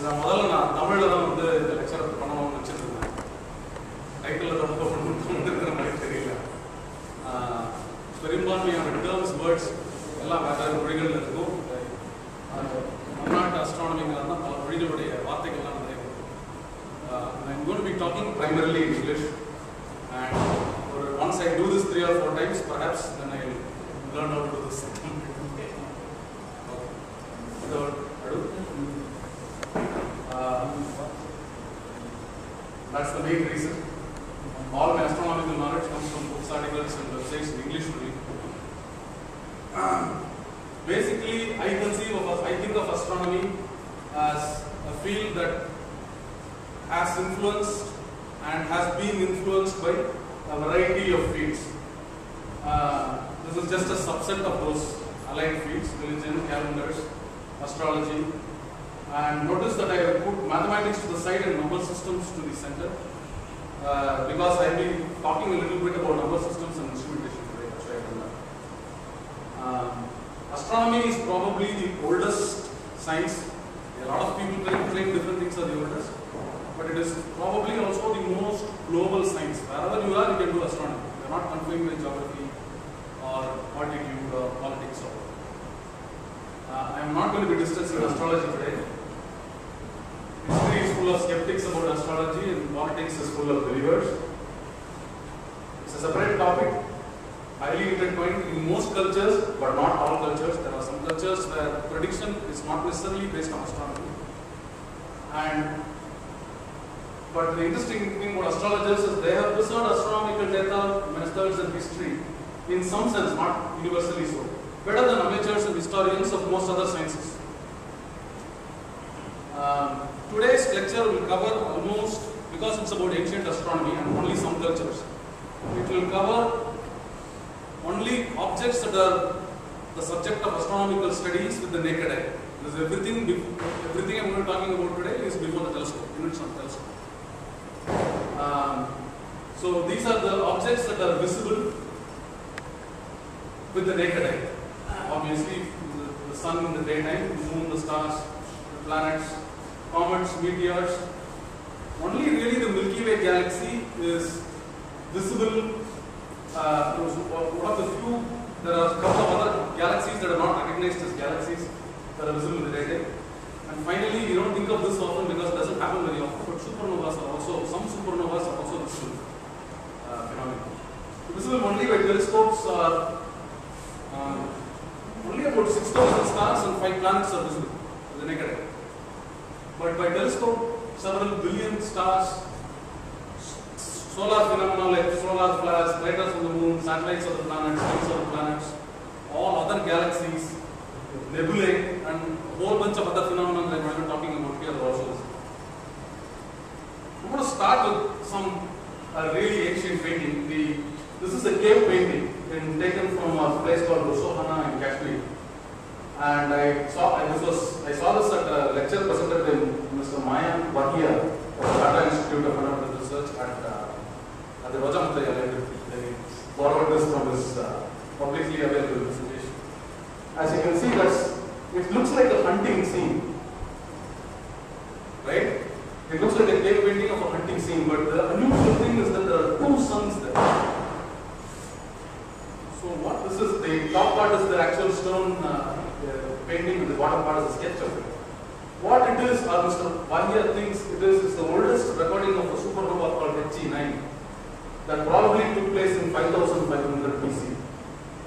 நான் முதல்ல நான் தமிழில் தான் வந்து இந்த லெக்சரை பண்ணணும்னு வச்சுருந்தேன். டைட்டில் ரொம்ப இருக்கிற மாதிரி தெரியல. பெரும்பான்மையான டேர்ம்ஸ் வேர்ட்ஸ் எல்லாம் வேறு மொழிகளில் இருக்கும். தமிழ்நாட்டு அஸ்ட்ரானமிங்கில் தான் பல மொழிகளுடைய வார்த்தைகள்லாம் நிறைய இருக்கும். I'm going to be talking primarily in English, and once I do this 3 or 4 times, perhaps then I will learn how to do this. That's the main reason. All my astronomical knowledge comes from books, articles, and websites in English only. Basically, I think of astronomy as a field that has influenced and has been influenced by a variety of fields. This is just a subset of those allied fields: religion, calendars, astrology. And notice that I have put mathematics to the side and number systems to the center, because I will be talking a little bit about number systems and instrumentation today. That's why I have done that. Astronomy is probably the oldest science. A lot of people claim different things are the oldest, but it is probably also the most global science. Wherever you are, you can do astronomy. You are not confined by geography or altitude or politics. I am not going to be discussing astrology today. History is full of skeptics about astrology, and politics is full of believers. It's a separate topic, highly intertwined in most cultures, but not all cultures. There are some cultures where prediction is not necessarily based on astronomy. But the interesting thing about astrologers is they have preserved astronomical data, methods, and history in some sense, not universally so, better than amateurs and historians of most other sciences. Today's lecture will cover almost, because it's about ancient astronomy and only some cultures, it will cover only objects that are the subject of astronomical studies with the naked eye. Because everything I'm going to be talking about today is before the telescope, units on telescope. So these are the objects that are visible with the naked eye. Obviously, the sun in the daytime, the moon, the stars, the planets, comets, meteors. Only really the Milky Way galaxy is visible. One of the few, there are a couple of other galaxies that are not recognized as galaxies that are visible in the daytime. And finally, we don't think of this often because it doesn't happen very often, but supernovas are also, some supernovas are also visible phenomena. Visible only by telescopes are only about 6,000 stars and 5 planets are visible with the naked eye. But by telescope, several billion stars, solar phenomena like solar flares, craters on the moon, satellites of the planets, rings of the planets, all other galaxies, nebulae, and a whole bunch of other phenomena that I'm not talking about here also. I'm going to start with some really ancient painting. This is a cave painting taken from a place called Rosohana in Kashmir. And I saw this at a lecture presented by Mr. Mayan Bahia at the Tata Institute of Fundamental Research at the Rajamataya Library. They borrowed this from his publicly available presentation. As you can see, it looks like a hunting scene, right? It looks like a cave painting of a hunting scene, but the unusual thing is that there are 2 suns there. So what this is, the top part is the actual stone painting, and the bottom part is a sketch of it. What it is, or Mr. Bahia thinks it is the oldest recording of a supernova called HG9 that probably took place in 5500 BC.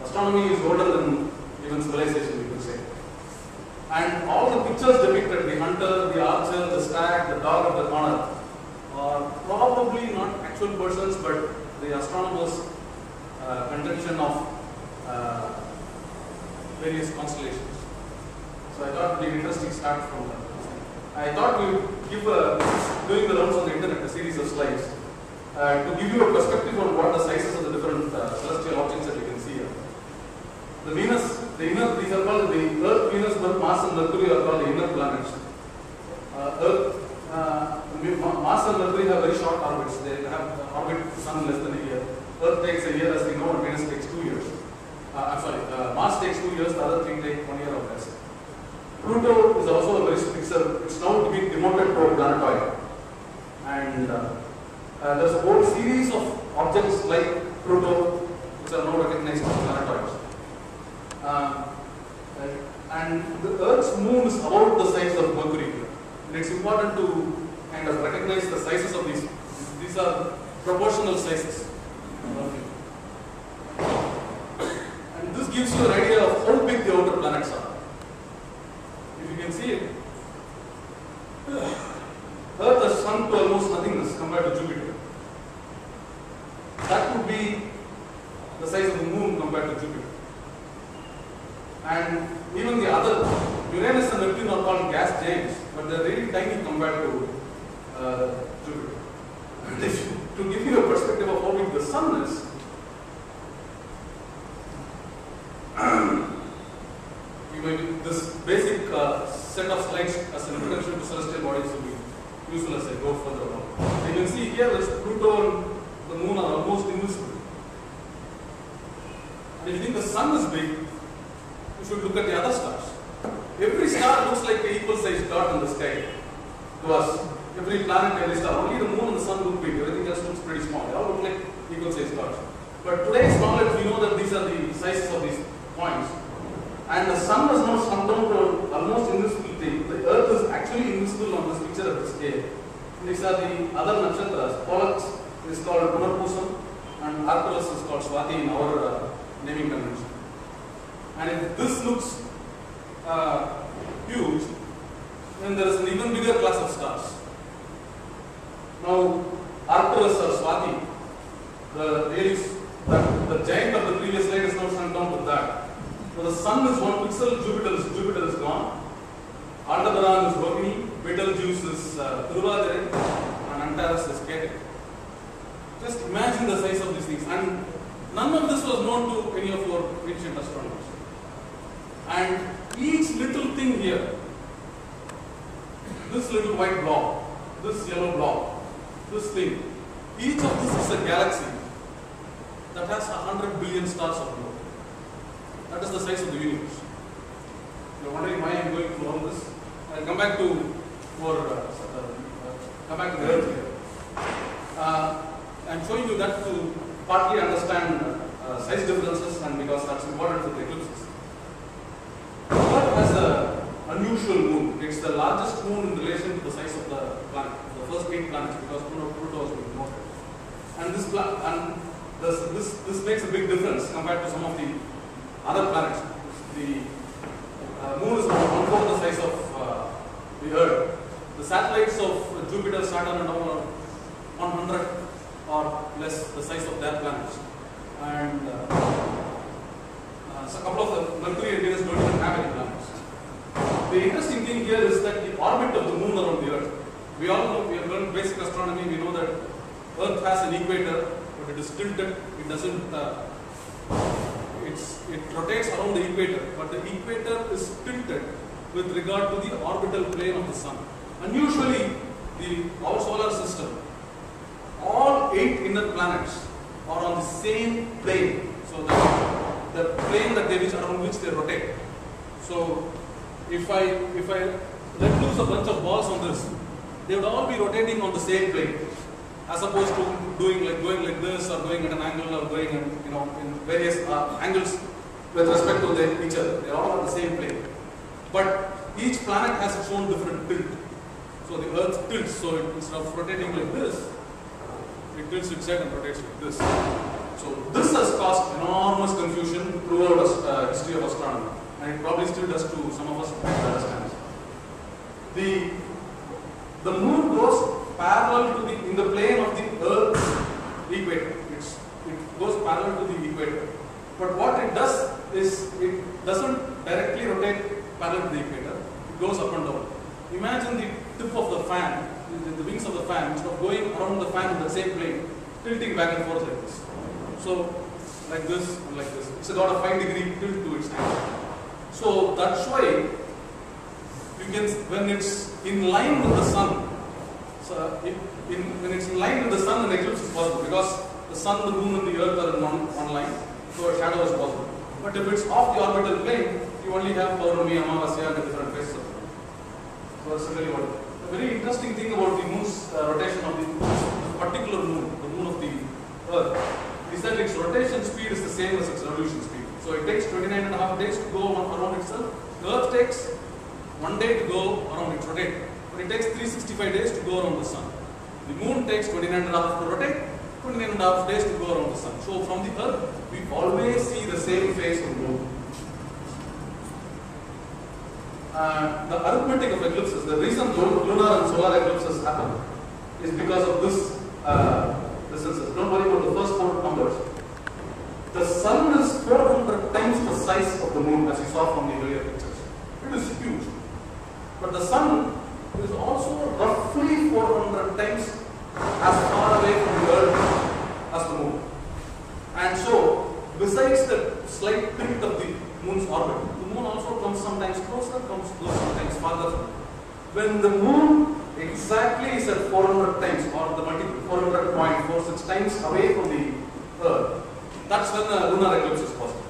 Astronomy is older than even civilization, we could say. And all the pictures depicted, the hunter, the archer, the stag, the dog at the corner, are probably not actual persons, but the astronomers' conjunction of various constellations. So I thought it would be an interesting start from that. I thought we would give doing the rounds on the internet, a series of slides, to give you a perspective on what the sizes of the different celestial objects that you can see here. The Venus, these are called the Earth, Venus, Mars and Mercury are called the inner planets. Mars and Mercury have very short orbits. They have orbit the Sun less than a year. Earth takes a year, as we know, and Venus takes 2 years. Mars takes 2 years, the other thing take 1 year or less. Pluto is also a very fixer. It's now being demoted There's a whole series of objects like Pluto, which are now recognized as planetoids. And the Earth's moon is about the size of Mercury. And it's important to kind of recognize the sizes of these. These are proportional sizes. And this gives you an idea of how big the outer planets are. If you can see it, Earth has shrunk to almost nothingness compared to Jupiter. That would be the size of the moon compared to Jupiter. And even the other, Uranus and Neptune are called gas giants, but they're really tiny compared to Jupiter. And to give you a perspective of how big the Sun is, this basic set of slides as an introduction to celestial bodies will be useful as I go further along. So you can see here that Pluto and the moon are almost invisible. And if you think the Sun is big, you should look at the other stars. Every star looks like an equal sized dot in the sky to us. Every planet, every star. Only the moon and the Sun look big. Everything else looks pretty small. They all look like equal sized dots. But today's knowledge, we know that these are the sizes of these points. And the Sun has now shrunk down to almost invisibility. The Earth is actually invisible on this picture at this scale. These are the other nakshatras. Pollux is called Punarpusam and Arcturus is called Swati in our naming convention. And if this looks huge, then there is an even bigger class of stars. Now, Arcturus or Swati, the giant of the previous slide is now shrunk down to that. So the Sun is 1 pixel, Jupiter is gone. Aldebaran is Rohini, Betelgeuse is Thiruvadirai, and Antares is Ketu. Just imagine the size of these things. And none of this was known to any of your ancient astronomers. And each little thing here, this little white blob, this yellow blob, this thing, each of this is a galaxy that has 100 billion stars of glow. That is the size of the universe. You are wondering why I am going through all this. I will come back to the Earth here. I am showing you that to partly understand size differences and because that's important for the eclipses. Earth has an unusual moon. It's the largest moon in relation to the size of the planet, the first 8 planets, because Pluto has been ignored. And this makes a big difference compared to some of the other planets. The moon is about 1/4 the size of the Earth. The satellites of Jupiter, Saturn and all are 100 or less the size of their planets. And so a couple of the Mercury and Venus don't even have any planets. The interesting thing here is that the orbit of the moon around the Earth. We all know, we have learned basic astronomy, we know that Earth has an equator, but it is tilted, it doesn't, it rotates around the equator, but the equator is tilted with regard to the orbital plane of the Sun. Unusually, our solar system, all 8 inner planets are on the same plane. So the plane that they reach around which they rotate. So if I let loose a bunch of balls on this, they would all be rotating on the same plane, as opposed to going like this or going at an angle or going in various angles with respect to each other. They are all on the same plane. But each planet has its own different tilt. So the Earth tilts, so instead of rotating like this, it tilts its head and rotates like this. So this has caused enormous confusion throughout history of astronomy, and it probably still does to some of us who understand. The moon goes parallel to in the plane of the Earth's equator. It goes parallel to the equator. But what it does is it doesn't directly rotate parallel to the equator. It goes up and down. Imagine the tip of the fan, the wings of the fan, instead of going around the fan in the same plane, tilting back and forth like this. So, like this and like this. It's got a 5-degree tilt to its angle. So that's why you can, when it's in line with the Sun, so when it's in line with the Sun, an eclipse is possible because the Sun, the Moon, and the Earth are in one line, so a shadow is possible. But if it's off the orbital plane, you only have Paurami, Amavasya, and different phases of it. So that's really what A very interesting thing about the moon's rotation of the particular moon, the moon of the Earth, is that its rotation speed is the same as its revolution speed. So it takes 29.5 days to go around itself. The Earth takes 1 day to go around its rotate, but it takes 365 days to go around the Sun. The moon takes 29.5 to rotate, 29.5 days to go around the Sun. So from the Earth, we always see the same phase of the moon. The arithmetic of eclipses, the reason lunar and solar eclipses happen is because of this distances. Don't worry about the first 4 numbers. The Sun is 400 times the size of the moon, as you saw from the earlier pictures. It is huge. But the Sun is also roughly 400 times as far away from the Earth as the moon. And so, besides the slight tilt of the moon's orbit, the moon also comes sometimes closer, comes sometimes farther. When the moon exactly is at 400 times, or the multiple 400.46 times away from the Earth, that's when a lunar eclipse is possible.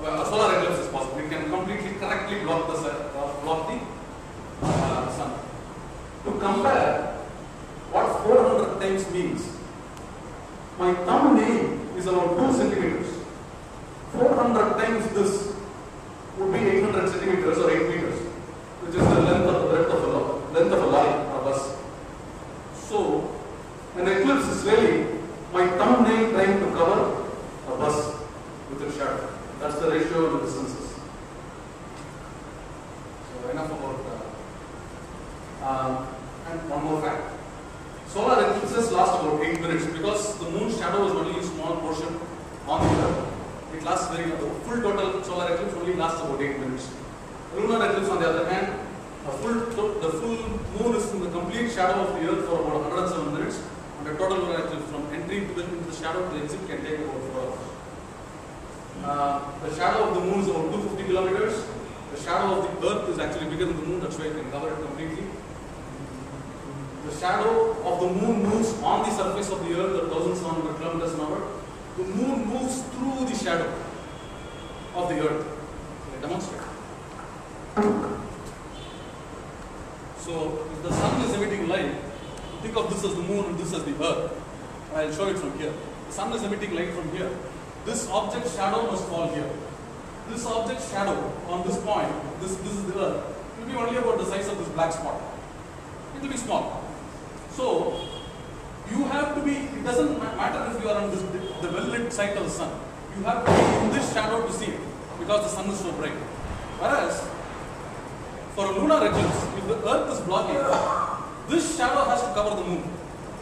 A solar eclipse is possible. It can completely correctly block the Sun. To compare what 400 times means, my thumbnail is about 2 centimeters. 400 times this would be 800 centimeters or 8 meters, which is the length of the breadth of a lorry or a bus. So, an eclipse is really my thumbnail trying to cover a bus with a shadow. That's the ratio of the distances. So, enough about and one more fact. Solar eclipses last about 8 minutes because the moon's shadow is only a small portion on the Earth. It lasts very long. The full total solar eclipse only lasts about 8 minutes. Lunar eclipse, on the other hand, the full moon is in the complete shadow of the Earth for about 107 minutes, and the total lunar eclipse from entry into the shadow to the exit can take about 4 hours. The shadow of the moon is about 250 kilometers. The shadow of the Earth is actually bigger than the moon, that's why it can cover it completely. The shadow of the moon moves on the surface of the Earth at 1,700 kilometers an hour. The moon moves through the shadow of the Earth. I demonstrate. So, if the Sun is emitting light, think of this as the moon and this as the Earth. I'll show it from here. The Sun is emitting light from here. This object's shadow must fall here. This object's shadow on this point, this is the Earth, will be only about the size of this black spot. It will be small. So, you have to be, it doesn't matter if you are on the well-lit side of the Sun. You have to be in this shadow to see it because the Sun is so bright. Whereas, for a lunar eclipse, if the Earth is blocking, this shadow has to cover the moon.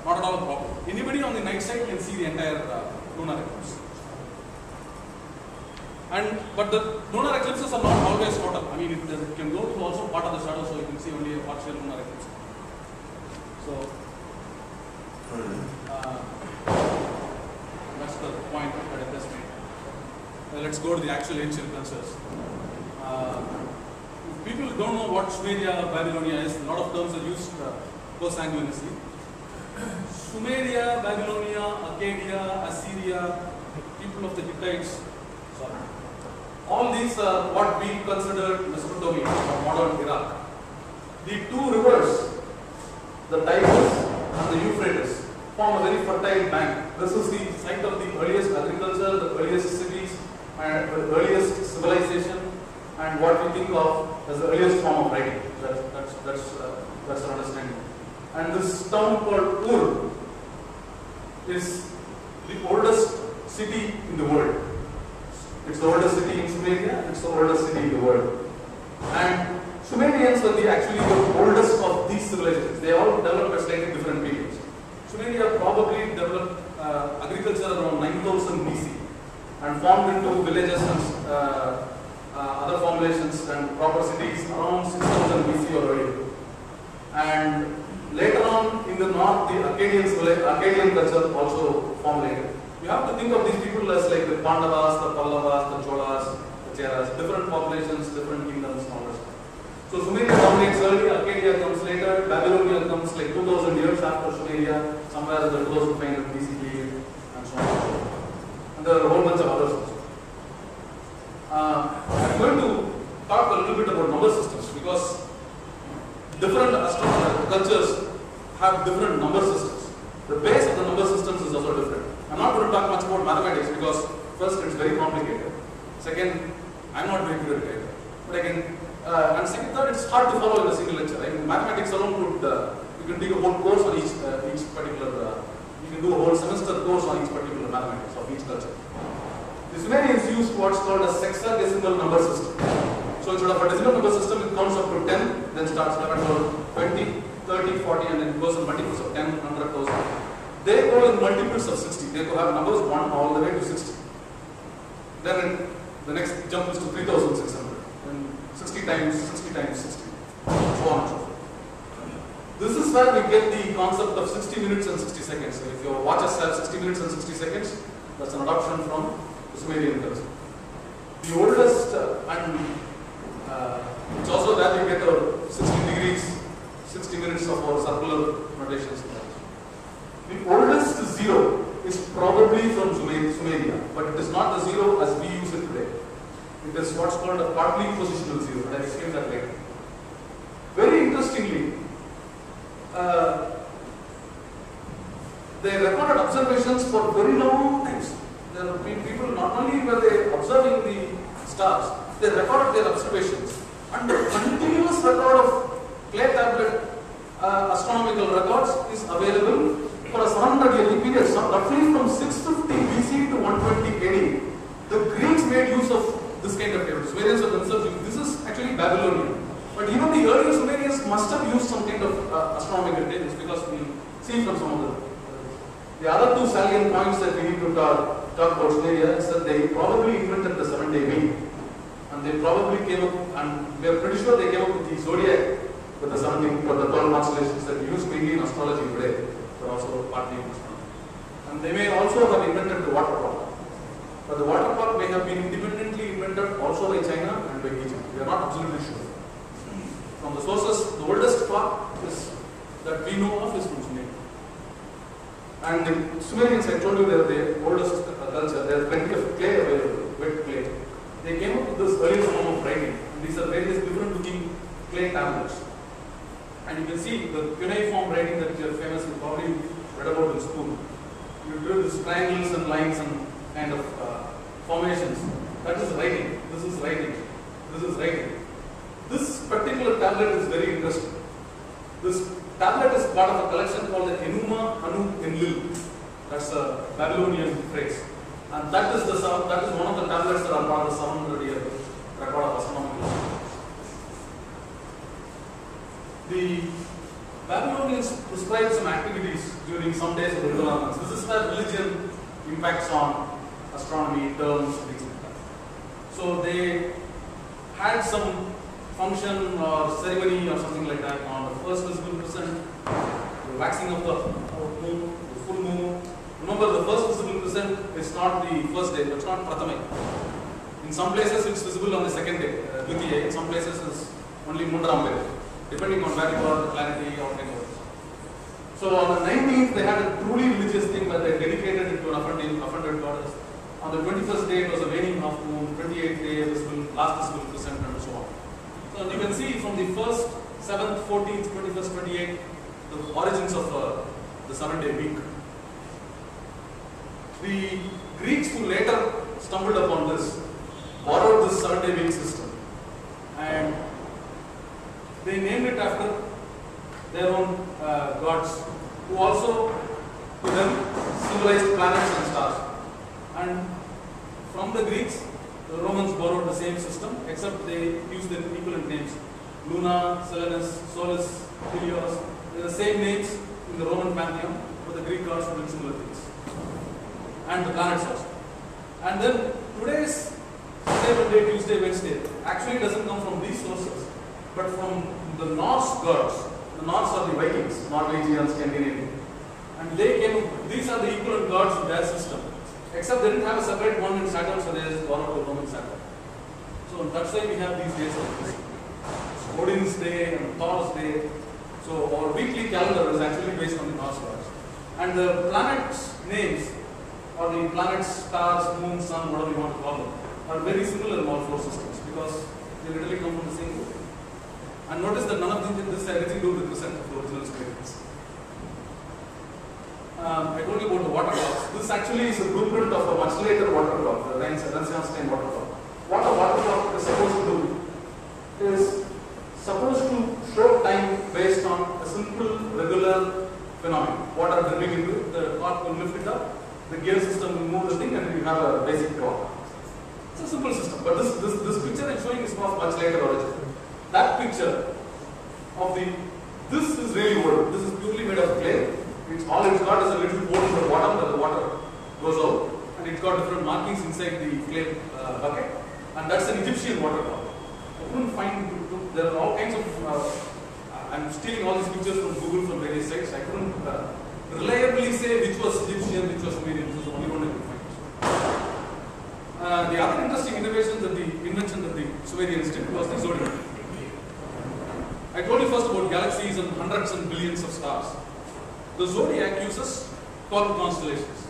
Not at all a problem. Anybody on the night side can see the entire lunar eclipse. But the lunar eclipses are not always total. I mean, it can go to also part of the shadow, so you can see only a partial lunar eclipse. So, that's the point that I just made. Let's go to the actual ancient cultures. If people don't know what Sumeria, Babylonia is, a lot of terms are used consanguineously. Sumeria, Babylonia, Arcadia, Assyria, people of the Hittites, all these are what we consider Mesopotamia or modern Iraq. The 2 rivers, the Tigris and the Euphrates, form a very fertile bank. This is the site of the earliest agriculture, the earliest cities, and the earliest civilization, and what we think of as the earliest form of writing. That's our understanding. And this town called Ur is the oldest city in the world. It's the oldest city in Sumeria, it's the oldest city in the world. And Sumerians were actually the oldest of these civilizations. They all developed at slightly different periods. Sumeria probably developed agriculture around 9000 BC and formed into villages and other formulations and proper cities around 6000 BC or earlier. And later on in the north, the Akkadian culture also formed later. You have to think of these people as like the Pandavas, the Pallavas, the Cholas, the Cheras, different populations, different kingdoms and all that. So Sumeria dominates early, Arcadia comes later, Babylonia comes like 2000 years after Sumeria, somewhere in the 2500 BC period, and so on. And there are a whole bunch of others also. I'm going to talk a little bit about number systems because different astronomers, cultures have different number systems. The base of the number systems is also different. I'm not going to talk much about mathematics because first it's very complicated. Second, I'm not very good at it. But again, and second, third, it's hard to follow in a single lecture. Right? Mathematics alone could, you can take a whole course on each particular, you can do a whole semester course on each particular mathematics of each culture. The Sumerians used what's called a sexagesimal number system. So instead of a decimal number system, it counts up to 10, then starts 11, 20, 30, 40, and then it goes in multiples of 10, 100,000. They go in multiples of 60. They could have numbers 1 all the way to 60. Then the next jump is to 3,600. Then 60 times 60 times 60. So on and so forth. This is where we get the concept of 60 minutes and 60 seconds. So if your watches have 60 minutes and 60 seconds, that's an adoption from the Sumerian culture. The oldest, and it's also that we get our 60 degrees, 60 minutes of our circular notations. The oldest zero is probably from Sumeria, but it is not the zero as we use it today. It is what's called a partly positional zero, and I'll explain that later. Very interestingly, they recorded observations for very long times. There have been people, not only were they observing the stars, they recorded their observations. And the continuous record of clay tablet astronomical records is available for a 700-year period, roughly from 650 BC to 120 AD. The Greeks made use of this kind of tables. Sumerians of themselves, this is actually Babylonian. But even the earlier Sumerians must have used some kind of astronomical tables, because we see from some of the other two salient points that we need to talk about Sumeria is that they probably invented the 7-day week. And they probably came up, and we are pretty sure they came up with the zodiac, with the 17, for the 12 constellations that we use mainly in astrology today, but also partly in astronomy. And they may also have invented the water clock. But the water clock may have been independently invented also by China and by Egypt. We are not absolutely sure. From the sources, the oldest clock that we know of is from Sumeria. And the Sumerians, I told you, they are the oldest culture. There is plenty of clay available, wet clay. They came up with this earliest form of writing. And these are various different looking clay tablets. And you can see the cuneiform writing that you are famous, you probably read about in school. You do these triangles and lines and kind of formations. That is writing. This is writing. This is writing. This particular tablet is very interesting. This tablet is part of a collection called the Enuma Anu Enlil. That's a Babylonian phrase. And that is one of the tablets that are part of the 700-year record of astronomical. The Babylonians prescribed some activities during some days of lunar months. This is where religion impacts on astronomy, terms, things like that. So they had some function or ceremony or something like that on the first visible crescent, the waxing of the moon, the full moon. Remember, the first visible crescent is not the first day, it's not Prathame. In some places it's visible on the second day, Dvitiya. In some places it's only Mundrambe, depending on where you are, the clarity or whatever. So on the 19th, they had a truly religious thing where they dedicated it to an offended goddess. On the 21st day, it was a waning half moon, 28th day, visible, last visible crescent, and so on. So you can see from the 1st, 7th, 14th, 21st, 28th, the origins of the 7-day week. The Greeks, who later stumbled upon this, borrowed this 7-day week system, and they named it after their own gods, who also to them symbolized planets and stars. And from the Greeks, the Romans borrowed the same system, except they used the equivalent names. Luna, Selenus, Solus, Helios. They are the same names in the Roman pantheon, but the Greek gods did similar things. And the planets also. And then today's Sunday, Monday, Tuesday, Wednesday actually doesn't come from these sources, but from the Norse gods. The Norse are the Vikings, Norwegian, Scandinavian. And they came, these are the equivalent gods in their system. Except they didn't have a separate one in Saturn, so they just borrowed the Roman Saturn. So that's why we have these days like this. Odin's Day and Thor's Day. So our weekly calendar is actually based on the Norse gods. And the planets' names, or the planets, stars, moon, sun, whatever you want to call them, are very similar in all four systems because they literally come from the same group. And notice that none of this has anything to do with the crescent of the original actually is a blueprint of a much later water clock, the Renaissance time water clock. What a water clock is supposed to do is supposed to show time based on a simple, regular phenomenon. Water dripping into it, the clock will lift it up, the gear system will move the thing, and you have a basic clock. It's a simple system, but this picture I'm showing is of much later origin. That picture of this is really old. This is purely made of clay. All it's got is a little hole in the bottom where the water goes out, and it's got different markings inside the clay bucket, and that's an Egyptian water clock. I couldn't find, there are all kinds of, I'm stealing all these pictures from Google from various sites. I couldn't reliably say which was Egyptian, which was Sumerian. This was the only one I could find. The other interesting invention that the Sumerians did was the zodiac. I told you first about galaxies and hundreds and billions of stars. The zodiac uses 12 constellations.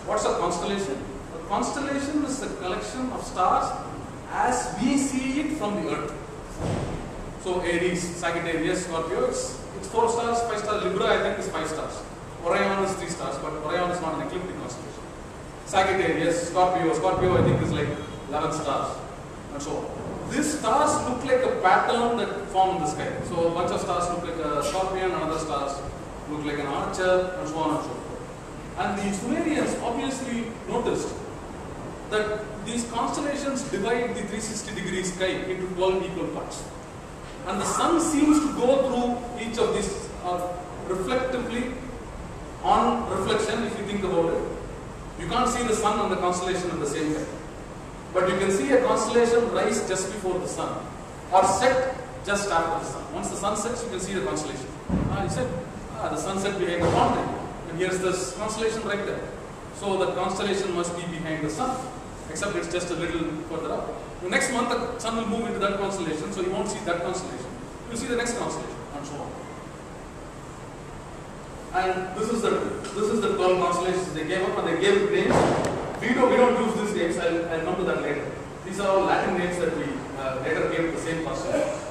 What's a constellation? A constellation is a collection of stars as we see it from the Earth. So Aries, Sagittarius, Scorpio, it's 4 stars, 5 stars. Libra, I think, is 5 stars. Orion is 3 stars, but Orion is not an ecliptic constellation. Sagittarius, Scorpio, I think, is like 11 stars, and so on. These stars look like a pattern that form in the sky. So a bunch of stars look like a scorpion, and other stars look like an archer, and so on and so forth. And the Sumerians obviously noticed that these constellations divide the 360-degree sky into 12 equal parts. And the sun seems to go through each of these reflectively on reflection, if you think about it. You can't see the sun and the constellation at the same time. But you can see a constellation rise just before the sun or set just after the sun. Once the sun sets, you can see the constellation. You said, the sun set behind the mountain, and here's this constellation right there. So the constellation must be behind the sun, except it's just a little further up. The next month, the sun will move into that constellation, so you won't see that constellation. You'll see the next constellation, and so on. And this is the 12 constellations they gave up, and they gave it names. We don't use these names. I'll come to that later. These are all Latin names that we later gave the same constellations.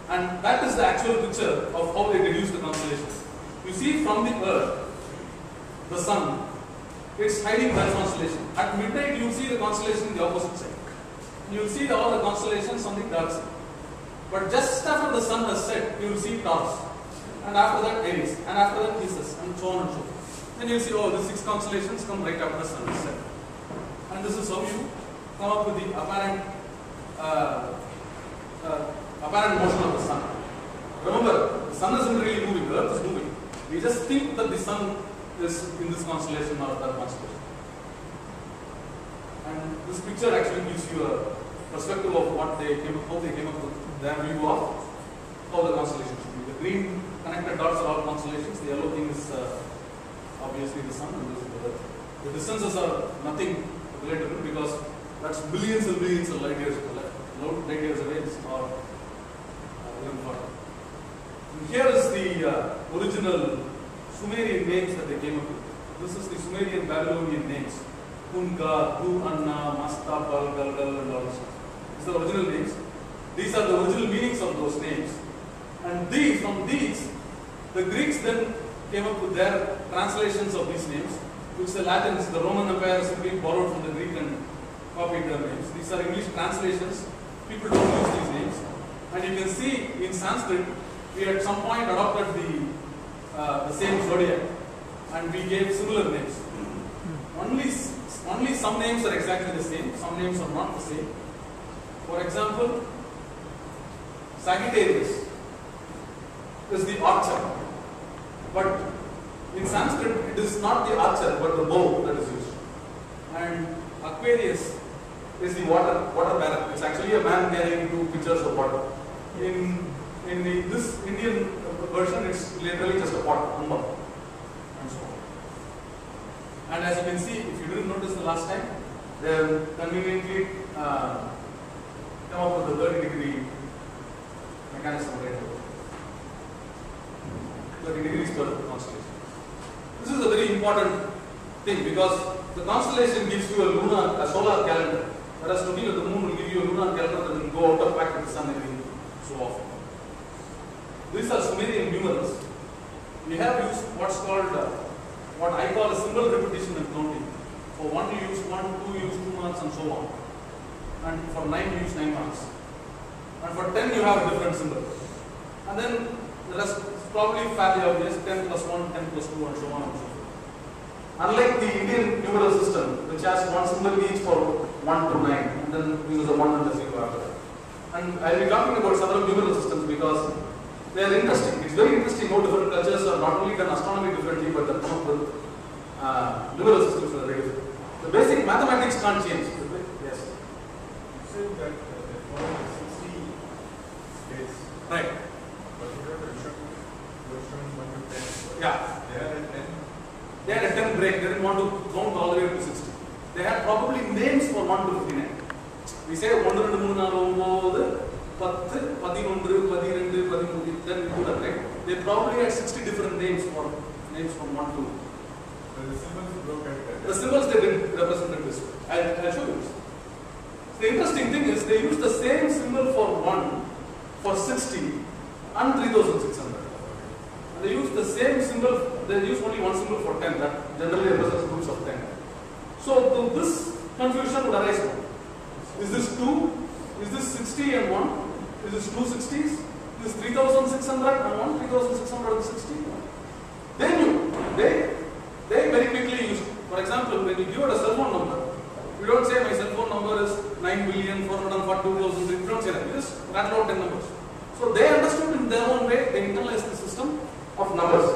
And that is the actual picture of how they deduce the constellations. You see from the Earth, the sun, it's hiding that constellation. At midnight, you see the constellation in the opposite side. You will see all the constellations on the dark side. But just after the sun has set, you will see Taurus. And after that, Aries. And after that, Pisces. And so on and so forth. Then you will see, the 6 constellations come right after the sun is set. And this is how you come up with the apparent motion of the sun. Remember, the sun isn't really moving, the Earth is moving. We just think that the sun is in this constellation or that constellation. And this picture actually gives you a perspective of how they came up with their view of how the constellations should be. The green connected dots are all constellations, the yellow thing is obviously the sun, and this is the Earth. The distances are nothing relatable because that's billions and billions of light years away, or even further. And here is the original Sumerian names that they came up with. This is the Sumerian Babylonian names. Unga, Du, Anna, Mastapal, Galgal, and all this stuff. These are the original names. These are the original meanings of those names. And from these, the Greeks then came up with their translations of these names, which the Latins, the Roman Empire simply borrowed from the Greek and copied their names. These are English translations. People don't use these names. And you can see in Sanskrit, we at some point adopted the same zodiac, and we gave similar names. Only some names are exactly the same, some names are not the same. For example, Sagittarius is the archer, but in Sanskrit it is not the archer but the bow that is used. And Aquarius is the water bearer. It's actually a man carrying 2 pitchers of water. In this Indian version, it's literally just a pot, and so on. And as you can see, if you didn't notice the last time, they conveniently come up with the 30-degree mechanism right here. 30 degrees per constellation. This is a very important thing because the constellation gives you a solar calendar, whereas looking at the moon will give you a lunar calendar that will go out of whack with the sun every so often. These are Sumerian numerals. We have used what's called what I call a symbol repetition and counting. For 1 you use 1, 2 you use 2 marks and so on. And for 9 you use 9 marks. And for 10 you have a different symbol. And then the rest is probably fairly obvious, 10 plus 1, 10 plus 2 and so on and so forth. Unlike the Indian numeral system, which has one symbol each for 1 to 9, and then we use a 1 and a 0 after that. And I will be talking about several numeral systems because they are interesting. It's very interesting how different cultures have not only done astronomy differently, but they come up with numeral systems that are very different. The basic mathematics can't change. Yes. You said that they follow 60 days. Right. But you have showing 1 to 10. Yeah. They are at 10. They had a 10 break. They didn't want to count all the way to 60. They had probably names for 1 to 59. We say 1, 2, 3, 4, 5, 10, 11, 12, 13, then we do that, right? They probably had 60 different names from 1 to. So the symbols broke at that. The symbols they didn't represent it this way. I'll show you this. The interesting thing is they use the same symbol for 1 for 60 and 3600. And they use the same symbol, they use only one symbol for 10, that generally represents groups of 10. So this confusion would arise now. Is this 2? Is this 60 and 1? Is this 2 60s? Is this 3600 and 1? 3660? They knew. They very quickly used. For example, when you give it a cell phone number, you don't say my cell phone number is 9,442,000. You don't say that. You just rattle out 10 numbers. So they understood in their own way, they internalized the system of numbers.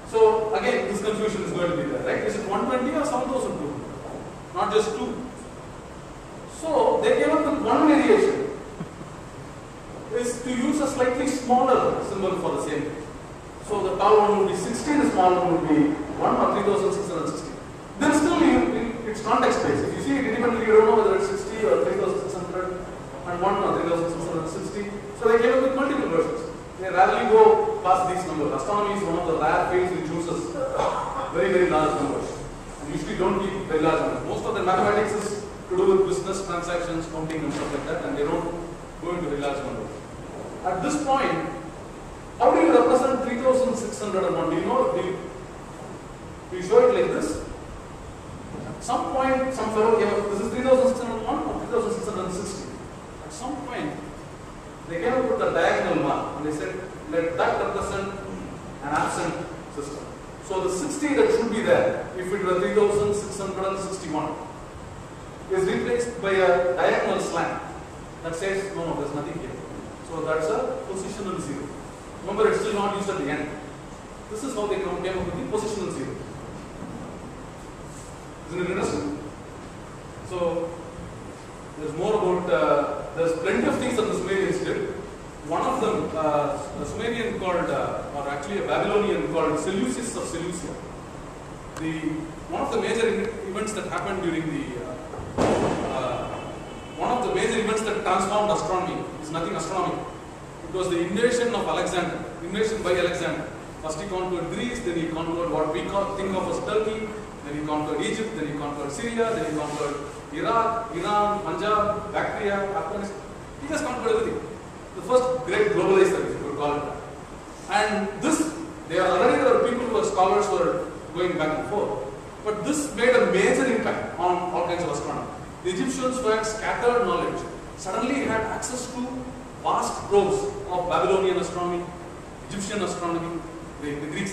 So again, this confusion is going to be there, right? Is it 120 or 7,200? Not just 2. So they came up with one variation, is to use a slightly smaller symbol for the same thing. So the tall one would be 60, the small one would be 1 or 3660. Then still it's context based. If you see it independently, you don't know whether it's 60 or 3600 and 1 or 3660. So they came up with multiple versions. They rarely go past these numbers. Astronomy is one of the rare fields which uses very, very large numbers. And usually don't keep very large numbers. Most of the mathematics is to do with business transactions, counting and stuff like that, and they don't go into very large numbers. At this point, how do you represent 3601? Do you know? Do you show it like this? At some point, some fellow came up, this is 3601 or 3660. At some point, they came up with a diagonal mark and they said, let that represent an absent system. So the 60 that should be there, if it were 3661, is replaced by a diagonal slant that says, no, there's nothing here. So that's a positional 0. Remember, it's still not used at the end. This is how they came up with the positional 0. Isn't it interesting? So there's more about, there's plenty of things that the Sumerians did. One of them, a Sumerian called, or actually a Babylonian called Seleucus of Seleucia. One of the major events that happened during one of the major events that transformed astronomy is nothing astronomical. It was the invasion of Alexander, invasion by Alexander. First he conquered Greece, then he conquered what we think of as Turkey, then he conquered Egypt, then he conquered Syria, then he conquered Iraq, Iran, Punjab, Bactria, Afghanistan. He just conquered everything. The first great globalizer, if you could call it that. And this, there were people who were scholars who were going back and forth. But this made a major impact on all kinds of astronomy. The Egyptians who had scattered knowledge suddenly had access to vast troves of Babylonian astronomy, Egyptian astronomy, the Greeks,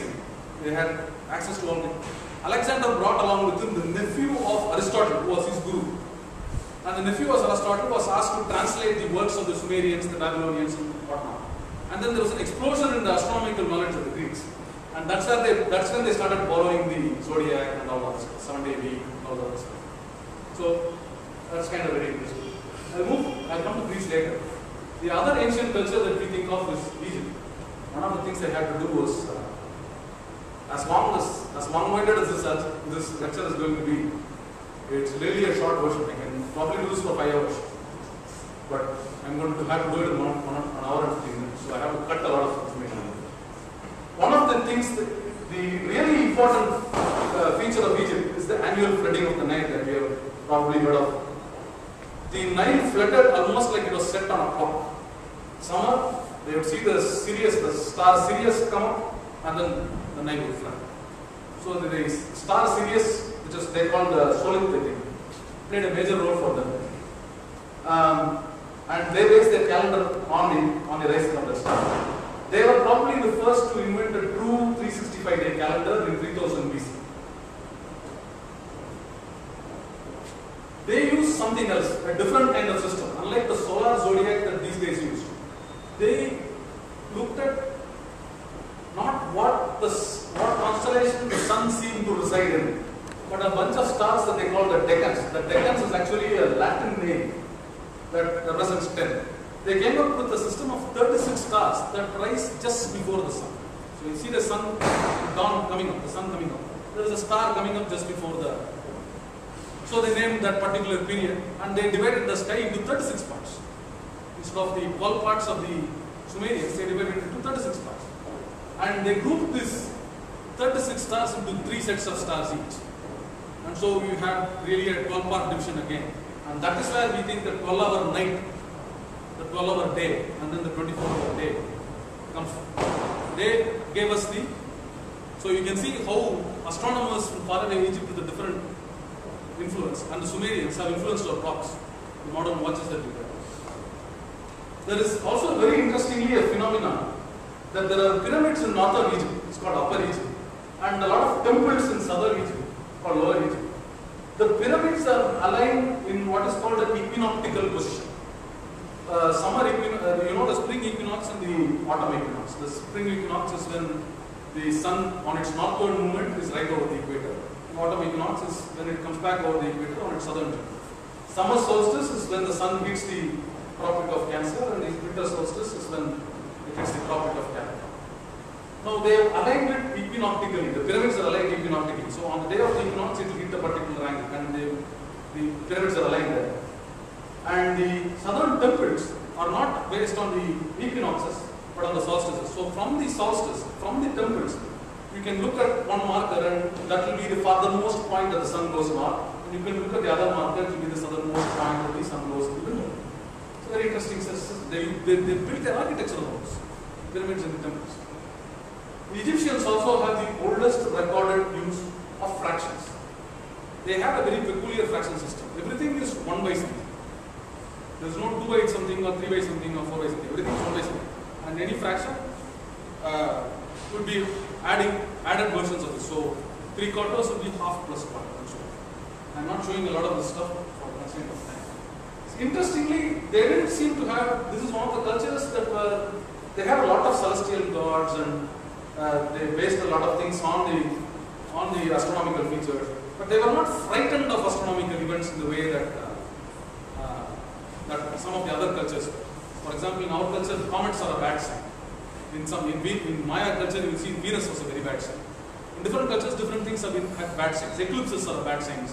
they had access to all things. Alexander brought along with him the nephew of Aristotle, who was his guru. And the nephew of Aristotle was asked to translate the works of the Sumerians, the Babylonians, and whatnot. And then there was an explosion in the astronomical knowledge of the Greeks. And that's when they started borrowing the zodiac and all that stuff, 7-day week, and all that stuff. So that's kind of very interesting. I'll come to Greece later. The other ancient culture that we think of is Egypt. One of the things they had to do was, as long-winded as this lecture is going to be, it's really a short version. I can probably do this for 5 hours. But I'm going to have to do it in 1 hour and 15 minutes. So I have to cut a lot of information. One of the things, the really important feature of Egypt is the annual flooding of the Nile that we have probably heard of. The Nile flooded almost like it was set on a clock. Summer, they would see the star Sirius come up, and then the Nile would flood. So the star Sirius, which is they call the Solith, I think, played a major role for them. And they based their calendar on the rising of the star. They were probably the first to invent a true 365-day calendar in 3000 BC. They used something else, a different kind of system, unlike the solar zodiac that these guys used. They looked at not what constellation the sun seemed to reside in, but a bunch of stars that they call the decans. The decans is actually a Latin name that represents 10. They came up with a system of 36 stars that rise just before the sun. So you see the sun dawn coming up, the sun coming up. There is a star coming up just before the. So they named that particular period, and they divided the sky into 36 parts. Instead of the 12 parts of the Sumerians, they divided it into 36 parts. And they grouped these 36 stars into 3 sets of stars each. And so we have really a 12-part division again. And that is where we think that 12-hour night, the 12-hour day, and then the 24-hour day comes from. They gave us the. So you can see how astronomers from far away Egypt with a different influence, and the Sumerians have influenced our clocks, the modern watches that we have. There is also very interestingly a phenomenon that there are pyramids in northern Egypt, it's called Upper Egypt, and a lot of temples in southern Egypt, called Lower Egypt. The pyramids are aligned in what is called an equinoctial position. Summer equinox, the spring equinox and the autumn equinox. The spring equinox is when the sun on its northward movement is right over the equator. The autumn equinox is when it comes back over the equator on its southern tip. Summer solstice is when the sun hits the Tropic of Cancer, and the winter solstice is when it hits the Tropic of Capricorn. Now they have aligned it equinoctially. The pyramids are aligned equinoctially. So on the day of the equinox, it will hit a particular angle, and the pyramids are aligned there. And the southern temples are not based on the equinoxes, but on the solstices. So from the solstice, from the temples, you can look at one marker, and that will be the farthermost point that the sun goes north. And you can look at the other marker, it will be the southernmost point that the sun goes to the window. It's very interesting. They built their architecture on those pyramids and the temples. The Egyptians also have the oldest recorded use of fractions. They have a very peculiar fraction system. Everything is 1 by something. There is no 2 by something or 3 by something or 4 by something. Everything is 1 by something. And any fraction would be added versions of this. So 3/4 would be half plus 1. And so I'm not showing a lot of this stuff for constraint of time. Interestingly, they didn't seem to have. This is one of the cultures that were. They had a lot of celestial gods, and they based a lot of things on the astronomical features. But they were not frightened of astronomical events in the way that some of the other cultures were. For example, in our culture, comets are a bad sign. In Maya culture, you will see Venus was a very bad sign. In different cultures, different things have bad signs. Eclipses are a bad sign.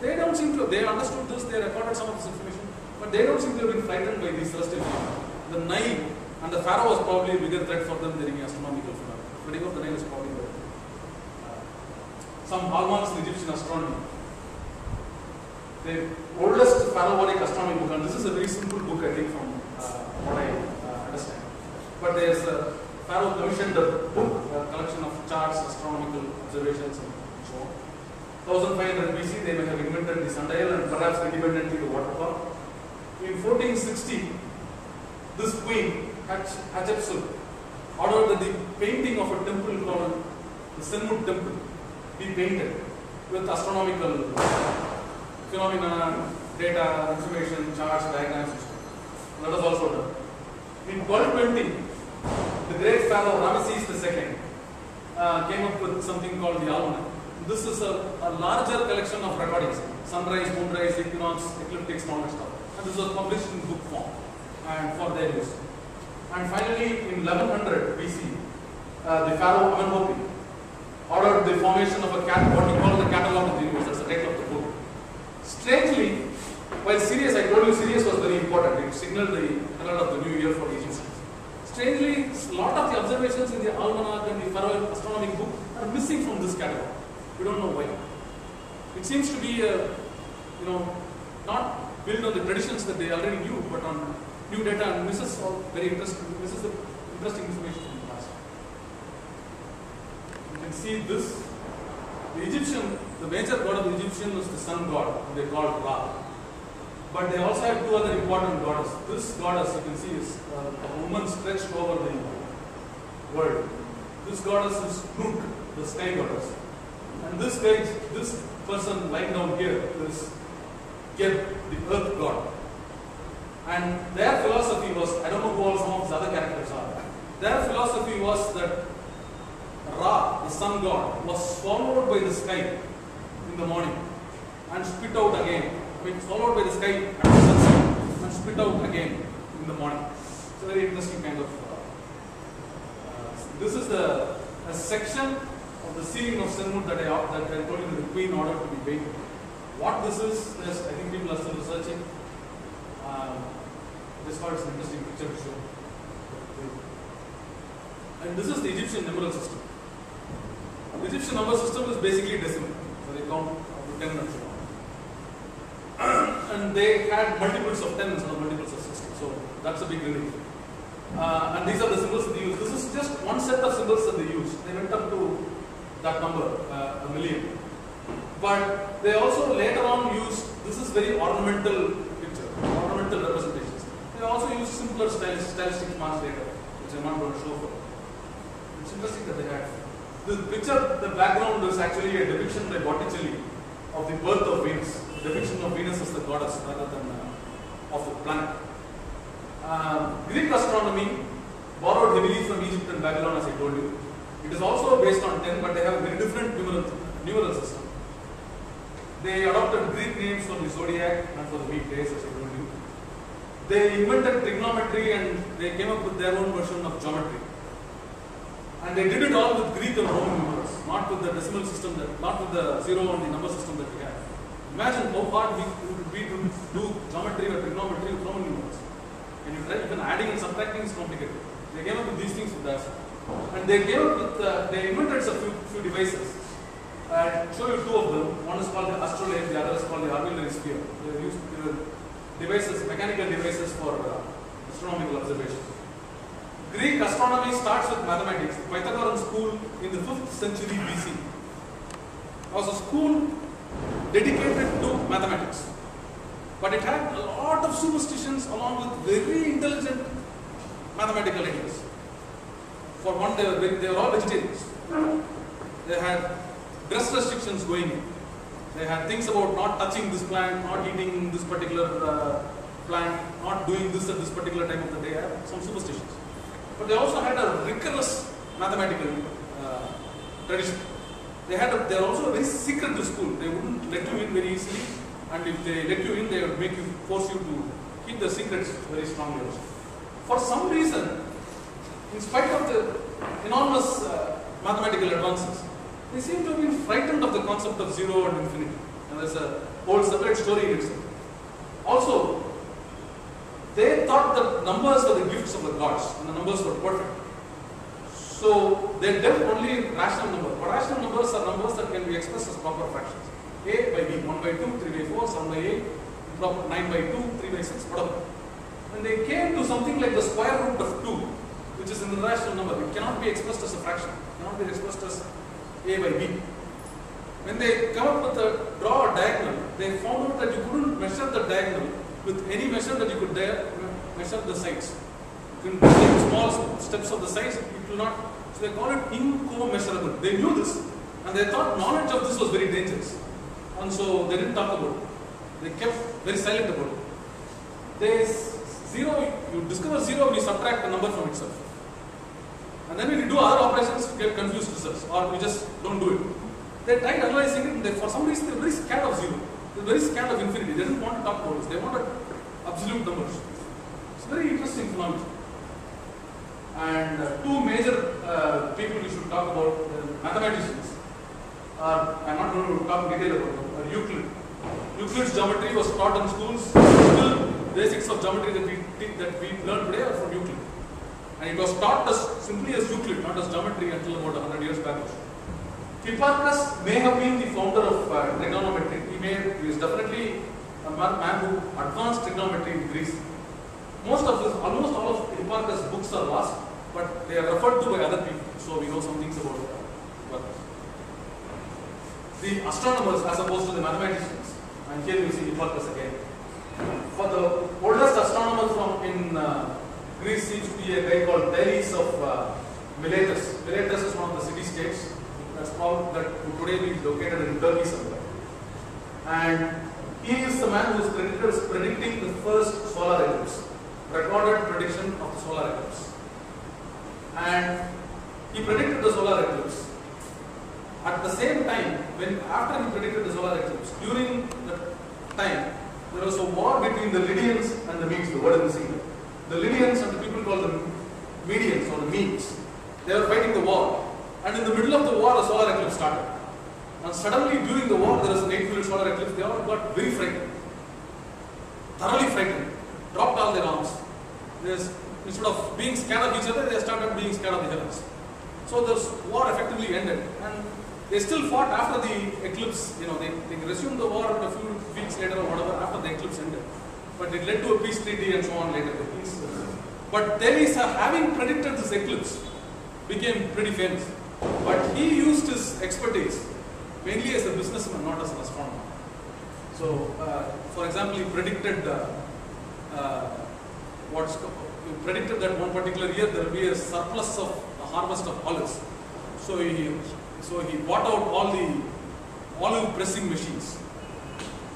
They don't seem to. They understood this. They recorded some of this information, but they don't seem to have been frightened by these celestial phenomena. The Nile and the Pharaoh was probably a bigger threat for them than the astronomical phenomena. Spreading of the Nile is probably better. Some hallmarks in Egyptian astronomy. The oldest pharaonic astronomy book, and this is a very simple book, I think, from what I understand. But there's a Pharaoh commissioned a book, a collection of charts, astronomical observations, and so on. 1500 BC, they may have invented the sundial and perhaps independently the water clock. In 1460, this queen, Hatshepsut, ordered that the painting of a temple called the Senmut Temple be painted with astronomical phenomena, data, information, charts, diagrams, and so on. That was also done. In 1220, the great pharaoh Ramesses II came up with something called the almanac. This is a larger collection of recordings: sunrise, moonrise, equinox, ecliptics, and all that stuff. And this was published in book form and for their use. And finally, in 1100 BC, the pharaoh Amenhotep ordered the formation of what he called the catalog of the universe. That's the title of the book. Strangely, while Sirius, I told you Sirius was very important. It signaled the herald of the new year for the Egyptians. Strangely, a lot of the observations in the almanac and the pharaoh astronomic book are missing from this catalog. We don't know why. It seems to be, not built on the traditions that they already knew, but on new data, and misses all very interesting. This is the interesting information from the past. can see this. The Egyptian, the major god of the Egyptian was the sun god, they called Ra. But they also had two other important goddesses. This goddess, you can see, is a woman stretched over the world. This goddess is Nut, the sky goddess. And this guy, this person lying down here is Geb, the earth god. And their philosophy was, I don't know who all some of the other characters are. Their philosophy was that Ra, the sun god, was swallowed by the sky in the morning and spit out again. I mean, swallowed by the sky at the sunset and spit out again in the morning. It's a very interesting kind of. This is a section of the ceiling of Senmut that I told you the queen ordered to be painted. What this is, I think people are still researching. This part is an interesting picture to show. And this is the Egyptian numeral system. The Egyptian number system is basically decimal. So they count up to 10 and so on. And they had multiples of 10 instead of multiples of 60. So that's a big relief. And these are the symbols that they use. This is just one set of symbols that they use. They went up to that number, a million. But they also later on used, this is very ornamental picture, ornamental representations. They also used simpler stylistic marks later, which I'm not going to show for. It's interesting that they had. The picture, the background is actually a depiction by Botticelli of the birth of Venus. The depiction of Venus as the goddess rather than of the planet. Greek astronomy borrowed heavily from Egypt and Babylon, as I told you. It is also based on 10, but they have a very different numeral system. They adopted Greek names for the zodiac and for the weekdays, as I told you. They invented trigonometry and they came up with their own version of geometry. And they did it all with Greek and Roman numerals, not with the decimal system, not with the zero and the number system that we have. Imagine how hard we would be to do geometry or trigonometry with Roman numerals. And you try, even adding and subtracting is complicated. They came up with these things with us. And they came up with, they invented a few devices. I'll show you two of them. One is called the astrolabe, the other is called the arbitrary sphere. They used devices, mechanical devices for astronomical observation. Greek astronomy starts with mathematics. The Pythagorean school in the 5th century BC was a school dedicated to mathematics. But it had a lot of superstitions along with very intelligent mathematical ideas. For one, they were all vegetarians. They had dress restrictions going in. They had things about not touching this plant, not eating this particular plant, not doing this at this particular time of the day. Some superstitions. But they also had a rigorous mathematical tradition. They are also a very secretive school. They wouldn't let you in very easily, and if they let you in, they would force you to keep the secrets very strongly. For some reason, in spite of the enormous mathematical advances, they seem to have been frightened of the concept of zero and infinity. And there's a whole separate story in itself. Also, they thought that numbers were the gifts of the gods, and the numbers were perfect. So they dealt only in rational numbers. But rational numbers are numbers that can be expressed as proper fractions. A by B, 1 by 2, 3 by 4, 7 by 8, 9 by 2, 3 by 6, whatever. When they came to something like the square root of 2, which is an irrational number, it cannot be expressed as a fraction. It cannot be expressed as A by B. When they come up with draw a diagonal, they found out that you couldn't measure the diagonal with any measure that you could measure the sides. You can take small steps of the sides, it will not. So they call it incommensurable. They knew this, and they thought knowledge of this was very dangerous. And so they didn't talk about it. They kept very silent about it. You discover zero when you subtract the number from itself. And then when you do other operations, you get confused results, or you just don't do it. They tried analyzing it, and for some reason they were very scared of zero. They were very scared of infinity. They didn't want to talk about this. They wanted absolute numbers. It's a very interesting phenomenon. And two major people we should talk about, mathematicians, I'm not going to talk in detail about them, are Euclid. Euclid's geometry was taught in schools. Still, basics of geometry that we learn today are from Euclid. And it was taught simply as Euclid, not as geometry until about 100 years back. Hipparchus may have been the founder of trigonometry. He is definitely a man who advanced trigonometry in Greece. Almost all of Hipparchus' books are lost, but they are referred to by other people. So we know some things about Hipparchus. The astronomers as opposed to the mathematicians, and here you see Hipparchus again. For the oldest astronomer in Greece seems to be a guy called Thales of Miletus. Miletus is one of the city-states that's found that would today be located in Turkey somewhere. And he is the man who is credited as predicting the first solar eclipse, recorded prediction of the solar eclipse. And he predicted the solar eclipse. At the same time, after he predicted the solar eclipse, during the time, there was a war between the Lydians and the Medes, the word in the singular. The Lydians and the people called the Medians or the Medes. They were fighting the war. And in the middle of the war, a solar eclipse started. And suddenly during the war, there was an 8-minute solar eclipse. They all got very frightened. Thoroughly frightened. Dropped all their arms. Instead of being scared of each other, they started being scared of the heavens. So the war effectively ended. And they still fought after the eclipse. They resumed the war a few weeks later or whatever after the eclipse ended. But it led to a peace treaty and so on later. But Thales, having predicted this eclipse, became pretty famous. But he used his expertise mainly as a businessman, not as an astronomer. So, for example, he predicted that one particular year there will be a surplus of a harvest of olives. So he bought out all the olive pressing machines,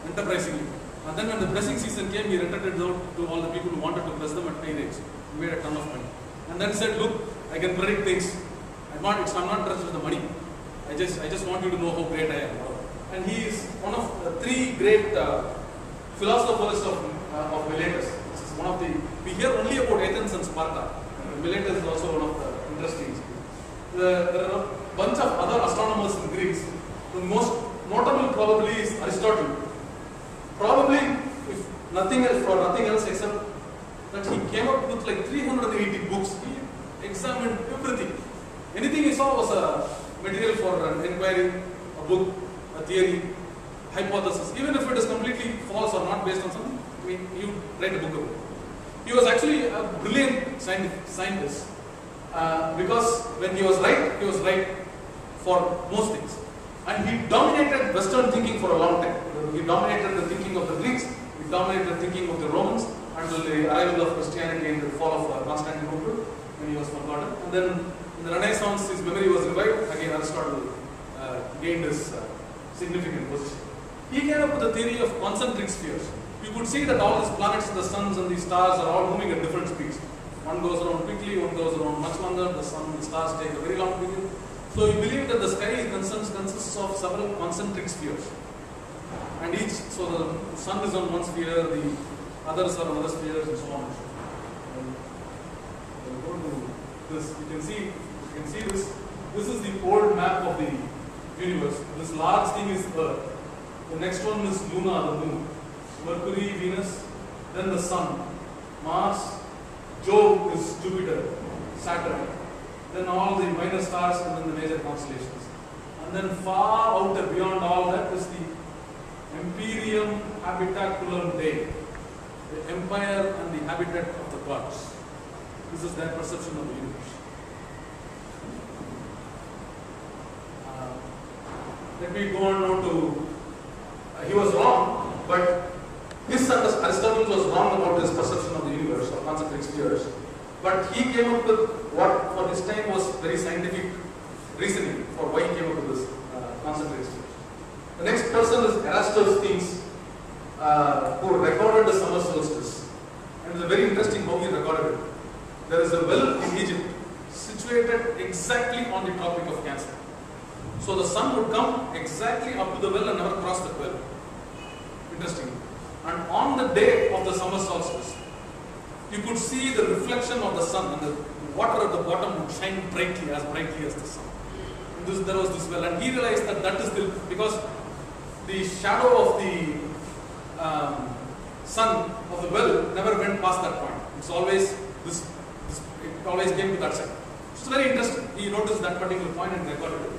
enterprisingly. And then when the pressing season came, he rented it out to all the people who wanted to press them at high rates. He made a ton of money. And then said, look, I can predict things. I'm not interested in the money. I just want you to know how great I am. And he is one of the 3 great philosophers of Miletus. This is one of the, we hear only about Athens and Sparta. Miletus is also one of the interesting. There are a bunch of other astronomers in Greece. The most notable probably is Aristotle. Probably, if nothing else except that he came up with like 380 books. He examined everything. Anything he saw was a material for an inquiry, a book, a theory, hypothesis. Even if it is completely false or not based on something, he would write a book about it. He was actually a brilliant scientist because when he was right for most things. And he dominated Western thinking for a long time. He dominated the thinking of the Greeks, he dominated the thinking of the Romans until the arrival of Christianity and the fall of Constantinople, when he was forgotten. And then in the Renaissance, his memory was revived. Again, Aristotle gained his significant position. He came up with the theory of concentric spheres. You could see that all these planets, the suns and the stars are all moving at different speeds. One goes around quickly, one goes around much longer, the sun and stars take a very long period. So he believed that the sky consists of several concentric spheres. And so the sun is on one sphere, the others are on other spheres, and so on. And we'll go to this. You can see this. This is the old map of the universe. This large thing is Earth. The next one is Luna, the moon. Mercury, Venus, then the sun. Mars, Jove is Jupiter, Saturn. Then all the minor stars and then the major constellations. And then far out and beyond all that is the Empyrean Habitaculum Dei, the empire and the habitat of the gods. This is their perception of the universe. Let me go on now to, he was wrong, but Aristotle was wrong about his perception of the universe, or concentric spheres. But he came up with what for his time was very scientific reasoning for why he came up with this concentric spheres. The next person is Eratosthenes, who recorded the summer solstice. And it's very interesting how he recorded it. There is a well in Egypt situated exactly on the Tropic of Cancer. So the sun would come exactly up to the well and never cross the well. Interesting. And on the day of the summer solstice, you could see the reflection of the sun, and the water at the bottom would shine brightly as the sun. And there was this well, and he realized that is because the shadow of the sun of the well never went past that point. It's always it always came to that side. It's very interesting. He noticed that particular point and recorded it.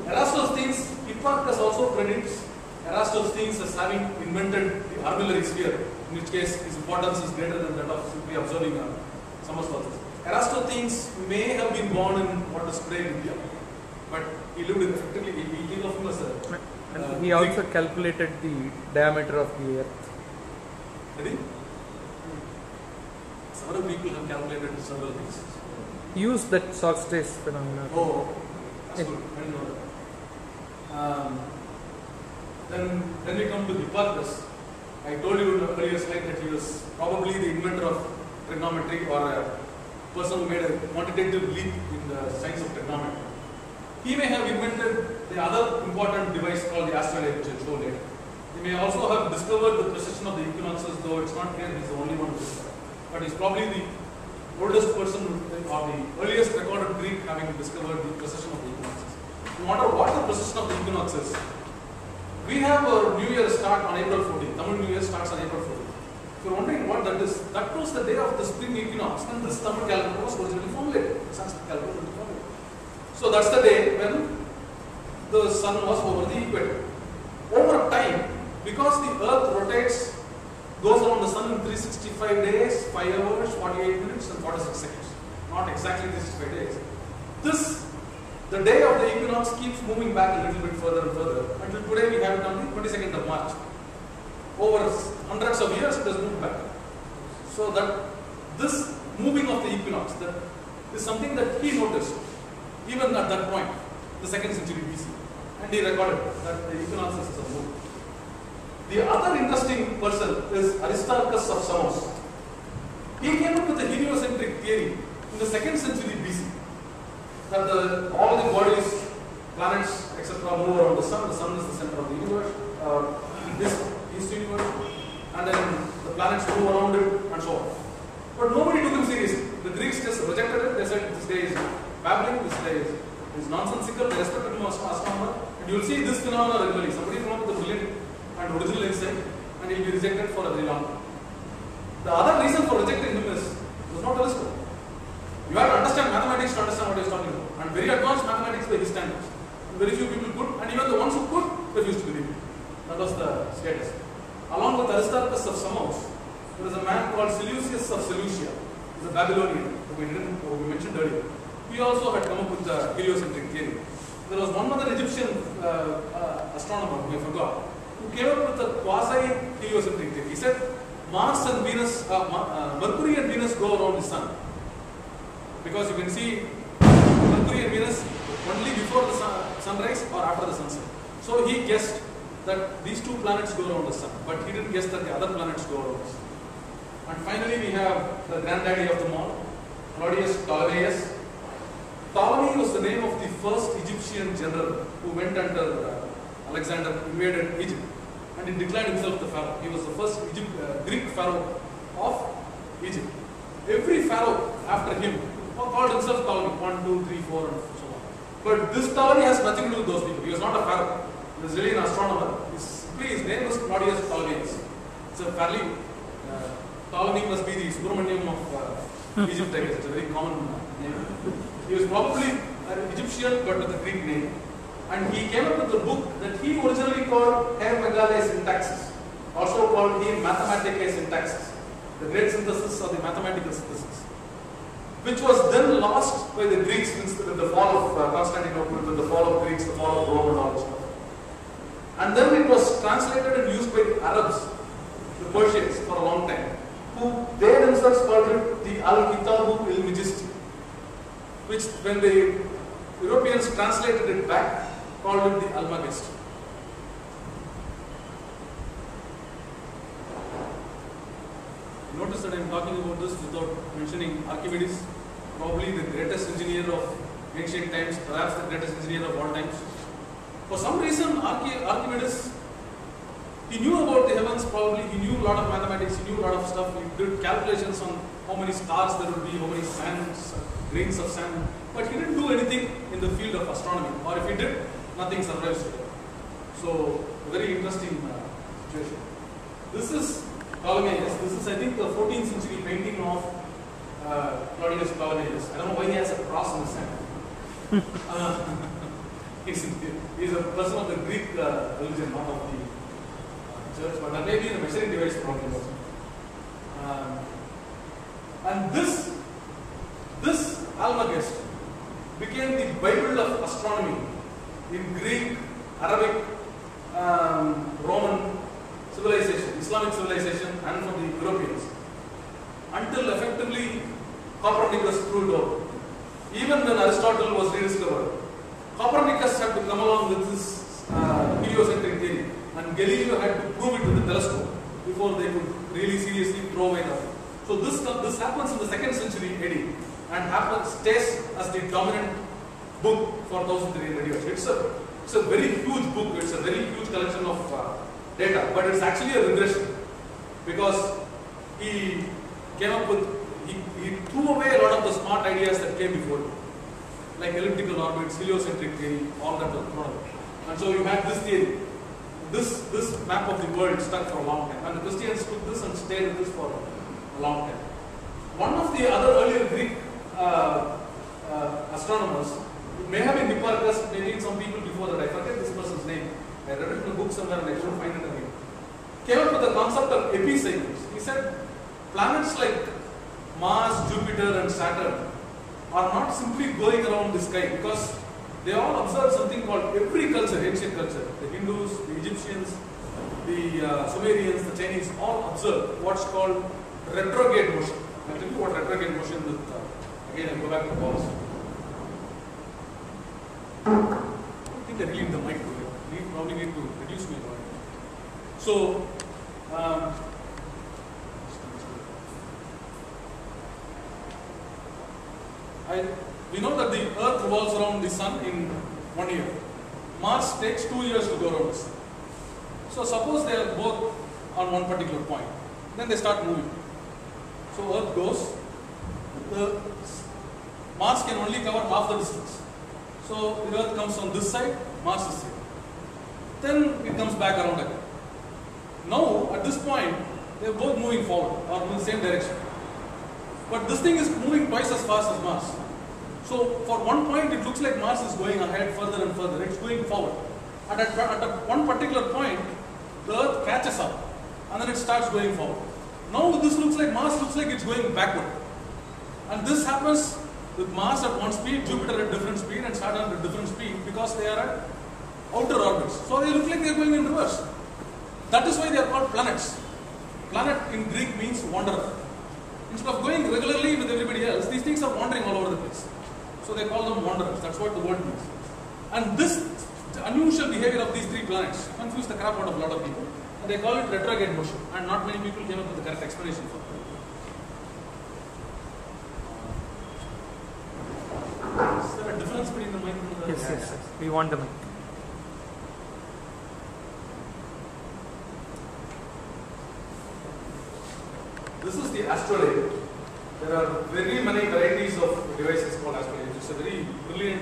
Eratosthenes, Hipparchus also credits Eratosthenes as having invented the armillary sphere, in which case his importance is greater than that of simply observing summer solstice. Eratosthenes may have been born in what is today India. but he lived in effectively, we think of him as a... And he also calculated the diameter of the earth. Ready? Several people have calculated several things. He used that solstice phenomena. Oh, that's good. I didn't know that. Then we come to Hipparchus. I told you in the earlier slide that he was probably the inventor of trigonometry, or a person who made a quantitative leap in the science of trigonometry. He may have invented the other important device called the astrolabe, which I'll show later. He may also have discovered the precession of the equinoxes, though it's not clear he's the only one who discovered. But he's probably the oldest person, or the earliest recorded Greek having discovered the precession of the equinoxes. No matter what the precession of the equinoxes, we have our New Year start on April 14th. Tamil New Year starts on April 14th. If you're wondering what that is, that was the day of the spring equinox, when this Tamil calendar was originally formulated. The Sanskrit calendar was formulated. So that's the day when the sun was over the equator. Over time, because the earth rotates, goes around the sun in 365 days, 5 hours, 48 minutes and 46 seconds. Not exactly 365 days. The day of the equinox keeps moving back a little bit further and further until today we have it on the 22nd of March. Over hundreds of years it has moved back. So that this moving of the equinox, that is something that he noticed even at that point, the 2nd century BC. And he recorded that the equinoxes are moving. The other interesting person is Aristarchus of Samos. He came up with a heliocentric theory in the 2nd century BC. That all the bodies, planets, etc. move around the sun. The sun is the center of the universe, this universe, and then the planets move around it, and so on. But nobody took him seriously. The Greeks just rejected it. They said this guy is babbling, this guy is nonsensical. They respected him as an astronomer. And you will see this phenomenon regularly. Somebody come up with a brilliant and original insight, and he will be rejected for a very long time. The other reason for rejecting him is he was not telescope. You have to understand mathematics to understand what he is talking about. And very advanced mathematics by his standards. Very few people could, and even the ones who could refused to believe it. That was the status. Along with Aristarchus of Samos, there is a man called Seleucus of Seleucia. He is a Babylonian, who we mentioned earlier. He also had come up with the heliocentric theory. There was one other Egyptian astronomer, who I forgot, who came up with a quasi-heliocentric theory. He said Mars and Venus, Mercury and Venus go around the sun. Because you can see Mercury and Venus only before the sunrise or after the sunset. So he guessed that these two planets go around the sun, but he didn't guess that the other planets go around the sun. And finally we have the granddaddy of them all, Claudius Ptolemaeus. Ptolemy was the name of the first Egyptian general who went under Alexander, invaded Egypt, and he declared himself the pharaoh. He was the first Greek pharaoh of Egypt. Every pharaoh after him called himself Ptolemy, 1, 2, 3, 4 and so on. But this Ptolemy has nothing to do with those people. He was not a pharaoh. He was really an astronomer. His name was Claudius Ptolemaeus. It's a fairly, Ptolemy must be the Subramaniam of Egypt, I guess. It's a very common name. He was probably an Egyptian but with a Greek name. And he came up with a book that he originally called Her Megale Syntaxis, also called Her Mathematicae Syntaxis, the great synthesis or the mathematical synthesis, which was then lost by the Greeks with the fall of Constantinople, with the fall of Greeks, the fall of Rome and all this stuff. And then it was translated and used by the Arabs, the Persians, for a long time, who they themselves called it the Al-Kitabu il-Mijisti, which when the Europeans translated it back, called it the Almagest. Notice that I am talking about this without mentioning Archimedes, probably the greatest engineer of ancient times, perhaps the greatest engineer of all times. For some reason, Archimedes, he knew about the heavens, probably he knew a lot of mathematics, he knew a lot of stuff, he did calculations on how many stars there would be, how many grains of sand, but he didn't do anything in the field of astronomy, or if he did, nothing survives today. So, a very interesting situation. This is Ptolemaeus. This is, I think, a 14th century painting of Claudius Ptolemaeus. I don't know why he has a cross in his hand. He's a person of the Greek religion, not of the church, but maybe the measuring device probably also. And this Almagest became the Bible of astronomy in Greek, Arabic, Roman civilization, Islamic civilization, and for the Europeans, until effectively Copernicus threw it out. Even when Aristotle was rediscovered, Copernicus had to come along with his heliocentric theory, and Galileo had to prove it with the telescope before they could really seriously throw away that. So this happens in the 2nd century AD and stays as the dominant book for 1300 years. It's a very huge book. It's a very huge collection of data, but it's actually a regression because he came up with he threw away a lot of the smart ideas that came before him, like elliptical orbits, heliocentric theory, all that was thrown away. And so you had this theory. This map of the world stuck for a long time, and the Christians took this and stayed with this for a long time. One of the other earlier Greek astronomers, it may have been Hipparchus, maybe some people before that, I forget this person's name. I read it in a book somewhere and I couldn't find it again. Came up with the concept of epicycles. He said planets like Mars, Jupiter, and Saturn are not simply going around the sky because they all observe something called every culture, ancient culture. The Hindus, the Egyptians, the Sumerians, the Chinese all observe what's called retrograde motion. I'll tell you what retrograde motion with. Again, I'll go back to pause. I think I really need the mic to it. We probably need to reduce my noise. So, we know that the Earth revolves around the Sun in 1 year. Mars takes 2 years to go around the Sun. So suppose they are both on one particular point. Then they start moving. So Earth goes. Mars can only cover half the distance. So the Earth comes on this side, Mars is here. Then it comes back around again. Now at this point, they are both moving forward or in the same direction. But this thing is moving twice as fast as Mars. So for one point, it looks like Mars is going ahead further and further. It's going forward. And at one particular point, the Earth catches up and then it starts going forward. Now this looks like Mars looks like it's going backward. And this happens with Mars at one speed, Jupiter at different speed, and Saturn at different speed because they are at outer orbits. So they look like they are going in reverse. That is why they are called planets. Planet in Greek means wanderer. Instead of going regularly with everybody else, these things are wandering all over the place. So they call them wanderers. That's what the word means. And this unusual behavior of these three planets confused the crap out of a lot of people. And they call it retrograde motion. And not many people came up with the correct explanation for it. Is there a difference between the mic and the... Yes. We want the mic. This is the astrolabe. There are very many varieties of devices called astrolabe. It's a very brilliant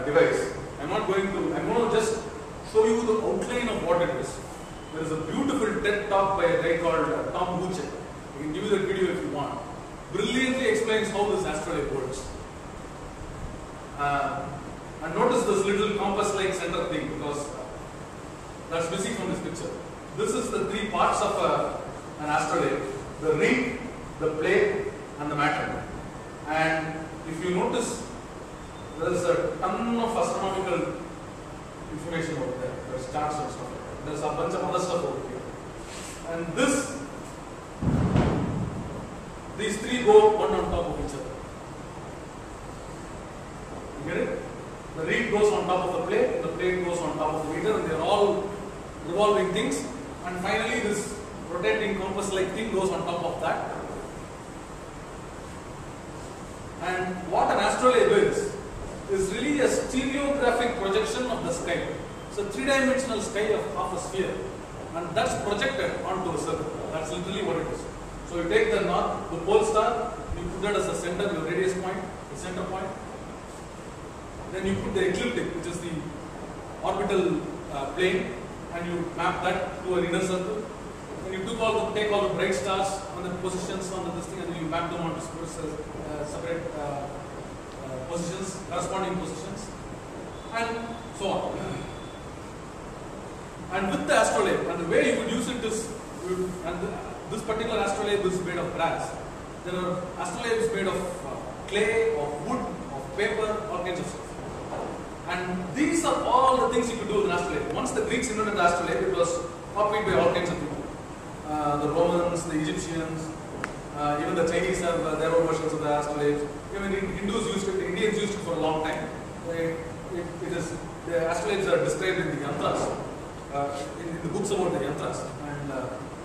device. I'm going to just show you the outline of what it is. There is a beautiful TED talk by a guy called Tom Buchet. I can give you that video if you want. Brilliantly explains how this astrolabe works. And notice this little compass-like center thing because that's missing from this picture. This is the three parts of an astrolabe: the ring, the plate, and the matter. And if you notice, there is a ton of astronomical information over there. There's charts and stuff like that. There's a bunch of other stuff over here. And these three go one on top of each other. You get it? The ring goes on top of the plate goes on top of the meter, and they are all revolving things. And finally, this rotating compass-like thing goes on top of that. And what an astrolabe is really a stereographic projection of the sky. It's a three-dimensional sky of half a sphere, and that's projected onto a circle. That's literally what it is. So you take the pole star, you put that as the center, your radius point, the center point. Then you put the ecliptic, which is the orbital plane, and you map that to an inner circle. And you take all the bright stars on the positions on this thing, and then you map them onto separate positions, corresponding positions, and so on. And with the astrolabe, and the way you would use it is, this particular astrolabe is made of brass. There are astrolabes made of clay, of wood, of paper, all kinds of stuff. And these are all the things you could do with an astrolabe. Once the Greeks invented the astrolabe, it was copied by all kinds of people. The Romans, the Egyptians, even the Chinese have their own versions of the astrolabes. Even Hindus used it, the Indians used it for a long time. The astrolabes are described in the yantras, in the books about the yantras. And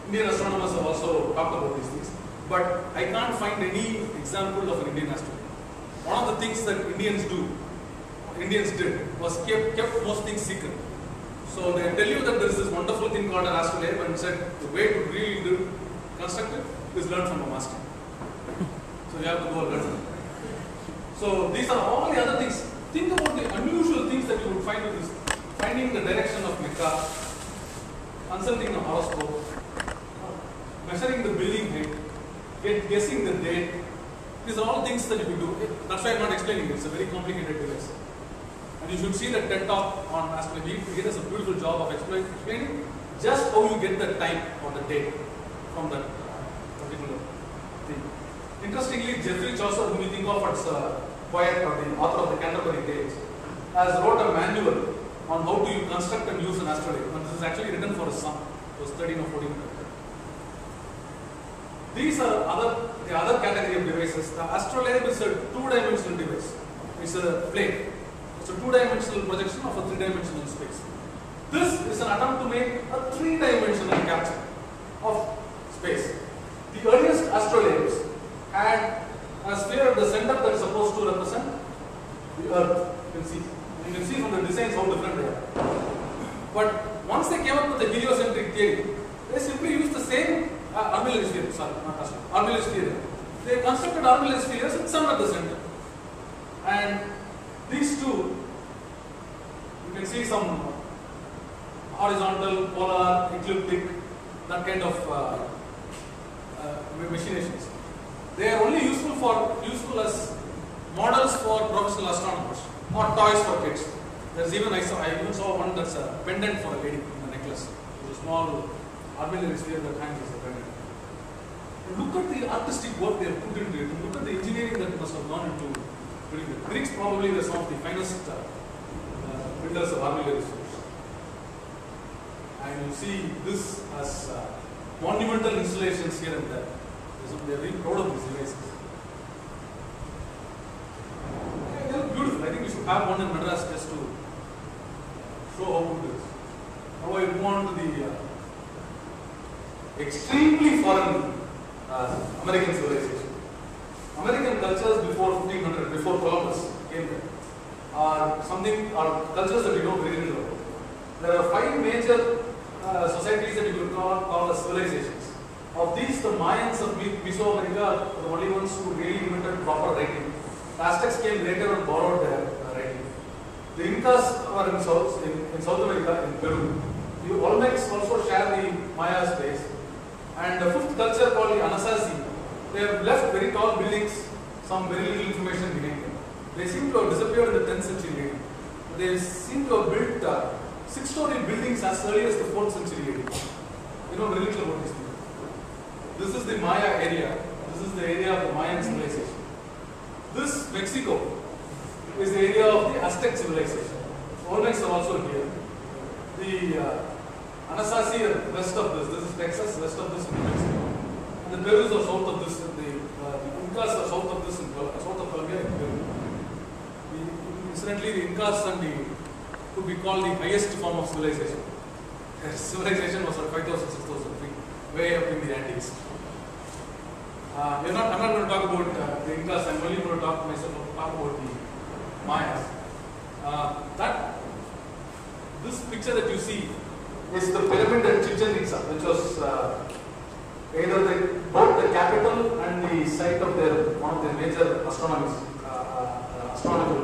Indian astronomers have also talked about these things. But I can't find any example of an Indian astrolabe. One of the things that Indians did was kept most things secret. So they tell you that there is this wonderful thing called an astrolabe and said the way to really construct it is learn from a master. So you have to go and learn from it. So these are all the other things. Think about the unusual things that you would find with this. Finding the direction of Mecca, consulting the horoscope, measuring the building height, guessing the date. These are all things that you could do. That's why I'm not explaining it. It's a very complicated device. And you should see the TED Talk on astrology. He does a beautiful job of explaining just how you get the time or the date from that particular thing. Interestingly, Geoffrey Chaucer, whom you think of as a poet or the author of the Canterbury Tales, has wrote a manual on how to construct and use an astrolabe. And this is actually written for his son. He was 13 or 14. These are the other category of devices. The astrolabe is a two-dimensional device. It's a plate. It's a two-dimensional projection of a three-dimensional space. This is an attempt to make a three-dimensional capture of space. The earliest astrolabes had a sphere at the center that is supposed to represent the Earth. You can see from the designs how different they are. But once they came up with the heliocentric theory, they simply used the same armillary sphere. Armillary sphere. They constructed armillary spheres with sun at the center. And these two, you can see some horizontal, polar, ecliptic, that kind of machinations. They are only useful as models for professional astronomers or toys for kids. There's even I even saw one that's a pendant for a lady in a necklace. It's a small armillary sphere that hangs as a pendant. Look at the artistic work they have put into it. Look at the engineering that must have gone into building it. Greeks probably were some of the finest builders of armillary spheres. And you see this as monumental installations here and there. They are very proud of these devices. They are beautiful. I think we should have one in Madras just to show how good it is. Now I move on to the extremely foreign American civilization. American cultures before 1500, before Columbus came there, are cultures that we know very little about. There are 5 major societies that you could call as civilizations. Of these, the Mayans of Mesoamerica are the only ones who really invented proper writing. The Aztecs came later and borrowed their writing. The Incas are in South America, in Peru. The Olmecs also share the Maya space. And the 5th culture called the Anasazi, they have left very tall buildings, some very little information behind them. They seem to have disappeared in the 10th century AD. They seem to have built 6-story buildings as early as the 4th century AD. We know very little about these things. This is the Maya area. This is the area of the Mayan civilization. This, Mexico, is the area of the Aztec civilization. Olmecs are also here. The Anasazi are west of this is Texas, west of this is New Mexico. And the Perus are south of this, the Incas are south of this, south of Colombia and Peru. Incidentally, the Incas could be called the highest form of civilization. Their civilization was at 5,000, 6,000 feet, way up in the Andes. I'm not going to talk about the Incas, I'm only going to talk about the Mayas. This picture that you see is the pyramid at Chichen Itza, which was either both the capital and the site of one of their major astronomical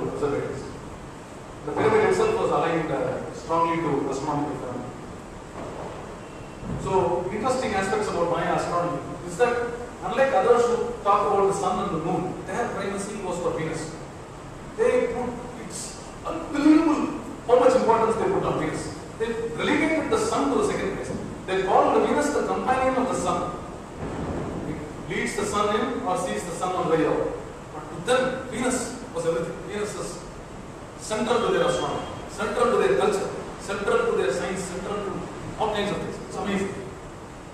observatories. The pyramid itself was aligned strongly to astronomical phenomena. So, interesting aspects about Maya astronomy is that unlike others who talk about the sun and the moon, their primacy was for Venus. It's unbelievable how much importance they put on Venus. They relegated the sun to the second place. They called the Venus the companion of the sun. It leads the sun in or sees the sun on the way out. But to them, Venus was everything. Venus this is central to their astronomy, central to their culture, central to their science, central to all kinds of things. It's amazing.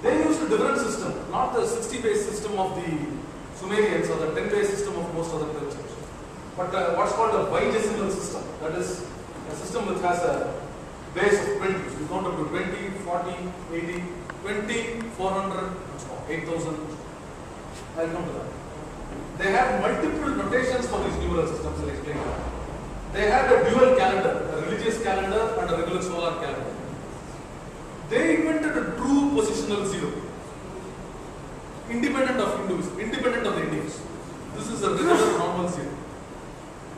They used a different system, not the 60-base system of the Sumerians or the 10-base system of most other cultures, but what's called a bidecimal system. That is a system which has a base of 20. You count up to 20, 40, 80, 20, 400, 8,000. I'll come to that. They have multiple notations for these numeral systems. I'll explain that. They had a dual calendar, a religious calendar and a regular solar calendar. They invented a true positional zero, independent of Hindus, independent of the Indians. This is a regular normal zero.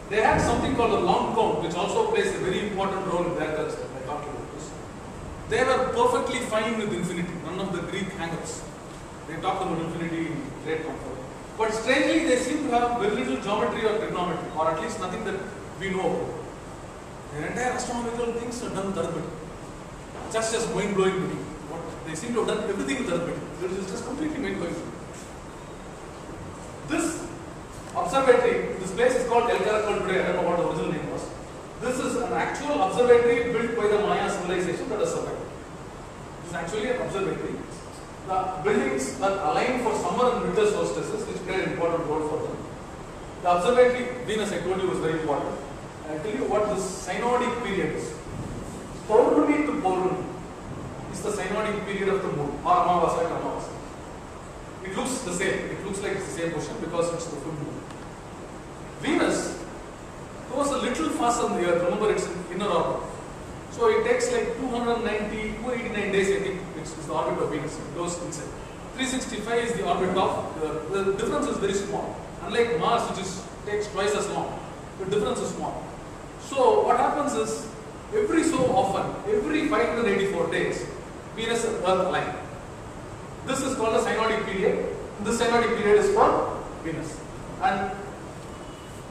They had something called a long count, which also plays a very important role in their culture. I talked about this. They were perfectly fine with infinity, none of the Greek hang-ups. They talked about infinity in great comfort. But strangely, they seem to have very little geometry or trigonometry, or at least nothing that we know about. Their entire astronomical things are done with arithmetic. Just mind-blowing to me. What they seem to have done everything with arithmetic. It is just completely mind-blowing. This observatory, this place is called El Caracol today. I don't know what the original name was. This is an actual observatory built by the Maya civilization that has survived. This is actually an observatory. The buildings are aligned for summer and winter solstices, which play an important role for them. The observatory, Venus, I told you, was very important. I'll tell you what this synodic period is. Paurnami to Paurnami is the synodic period of the moon, or Amavasya to Amavasya. It looks the same. It looks like it's the same position because it's the full moon. Venus goes a little faster than the Earth. Remember, it's in inner orbit. So it takes like 289 days, I think, it's the orbit of Venus. It goes inside. 365 is the orbit of the difference is very small. Unlike Mars, which takes twice as long, the difference is small. So what happens is, every so often, every 584 days, Venus and Earth align. This is called a synodic period. This synodic period is for Venus. And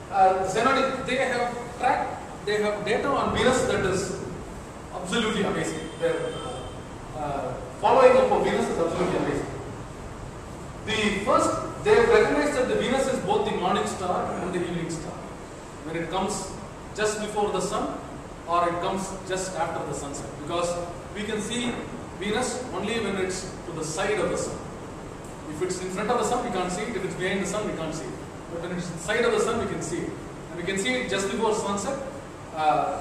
the synodic, they have data on Venus that is absolutely amazing. Their following up of Venus is absolutely amazing. They have recognized that the Venus is both the morning star and the evening star. When it comes just before the sun, or it comes just after the sunset, because we can see Venus only when it's to the side of the sun. If it's in front of the sun, we can't see it. If it's behind the sun, we can't see it. But when it's in the side of the sun, we can see it. And we can see it just before sunset,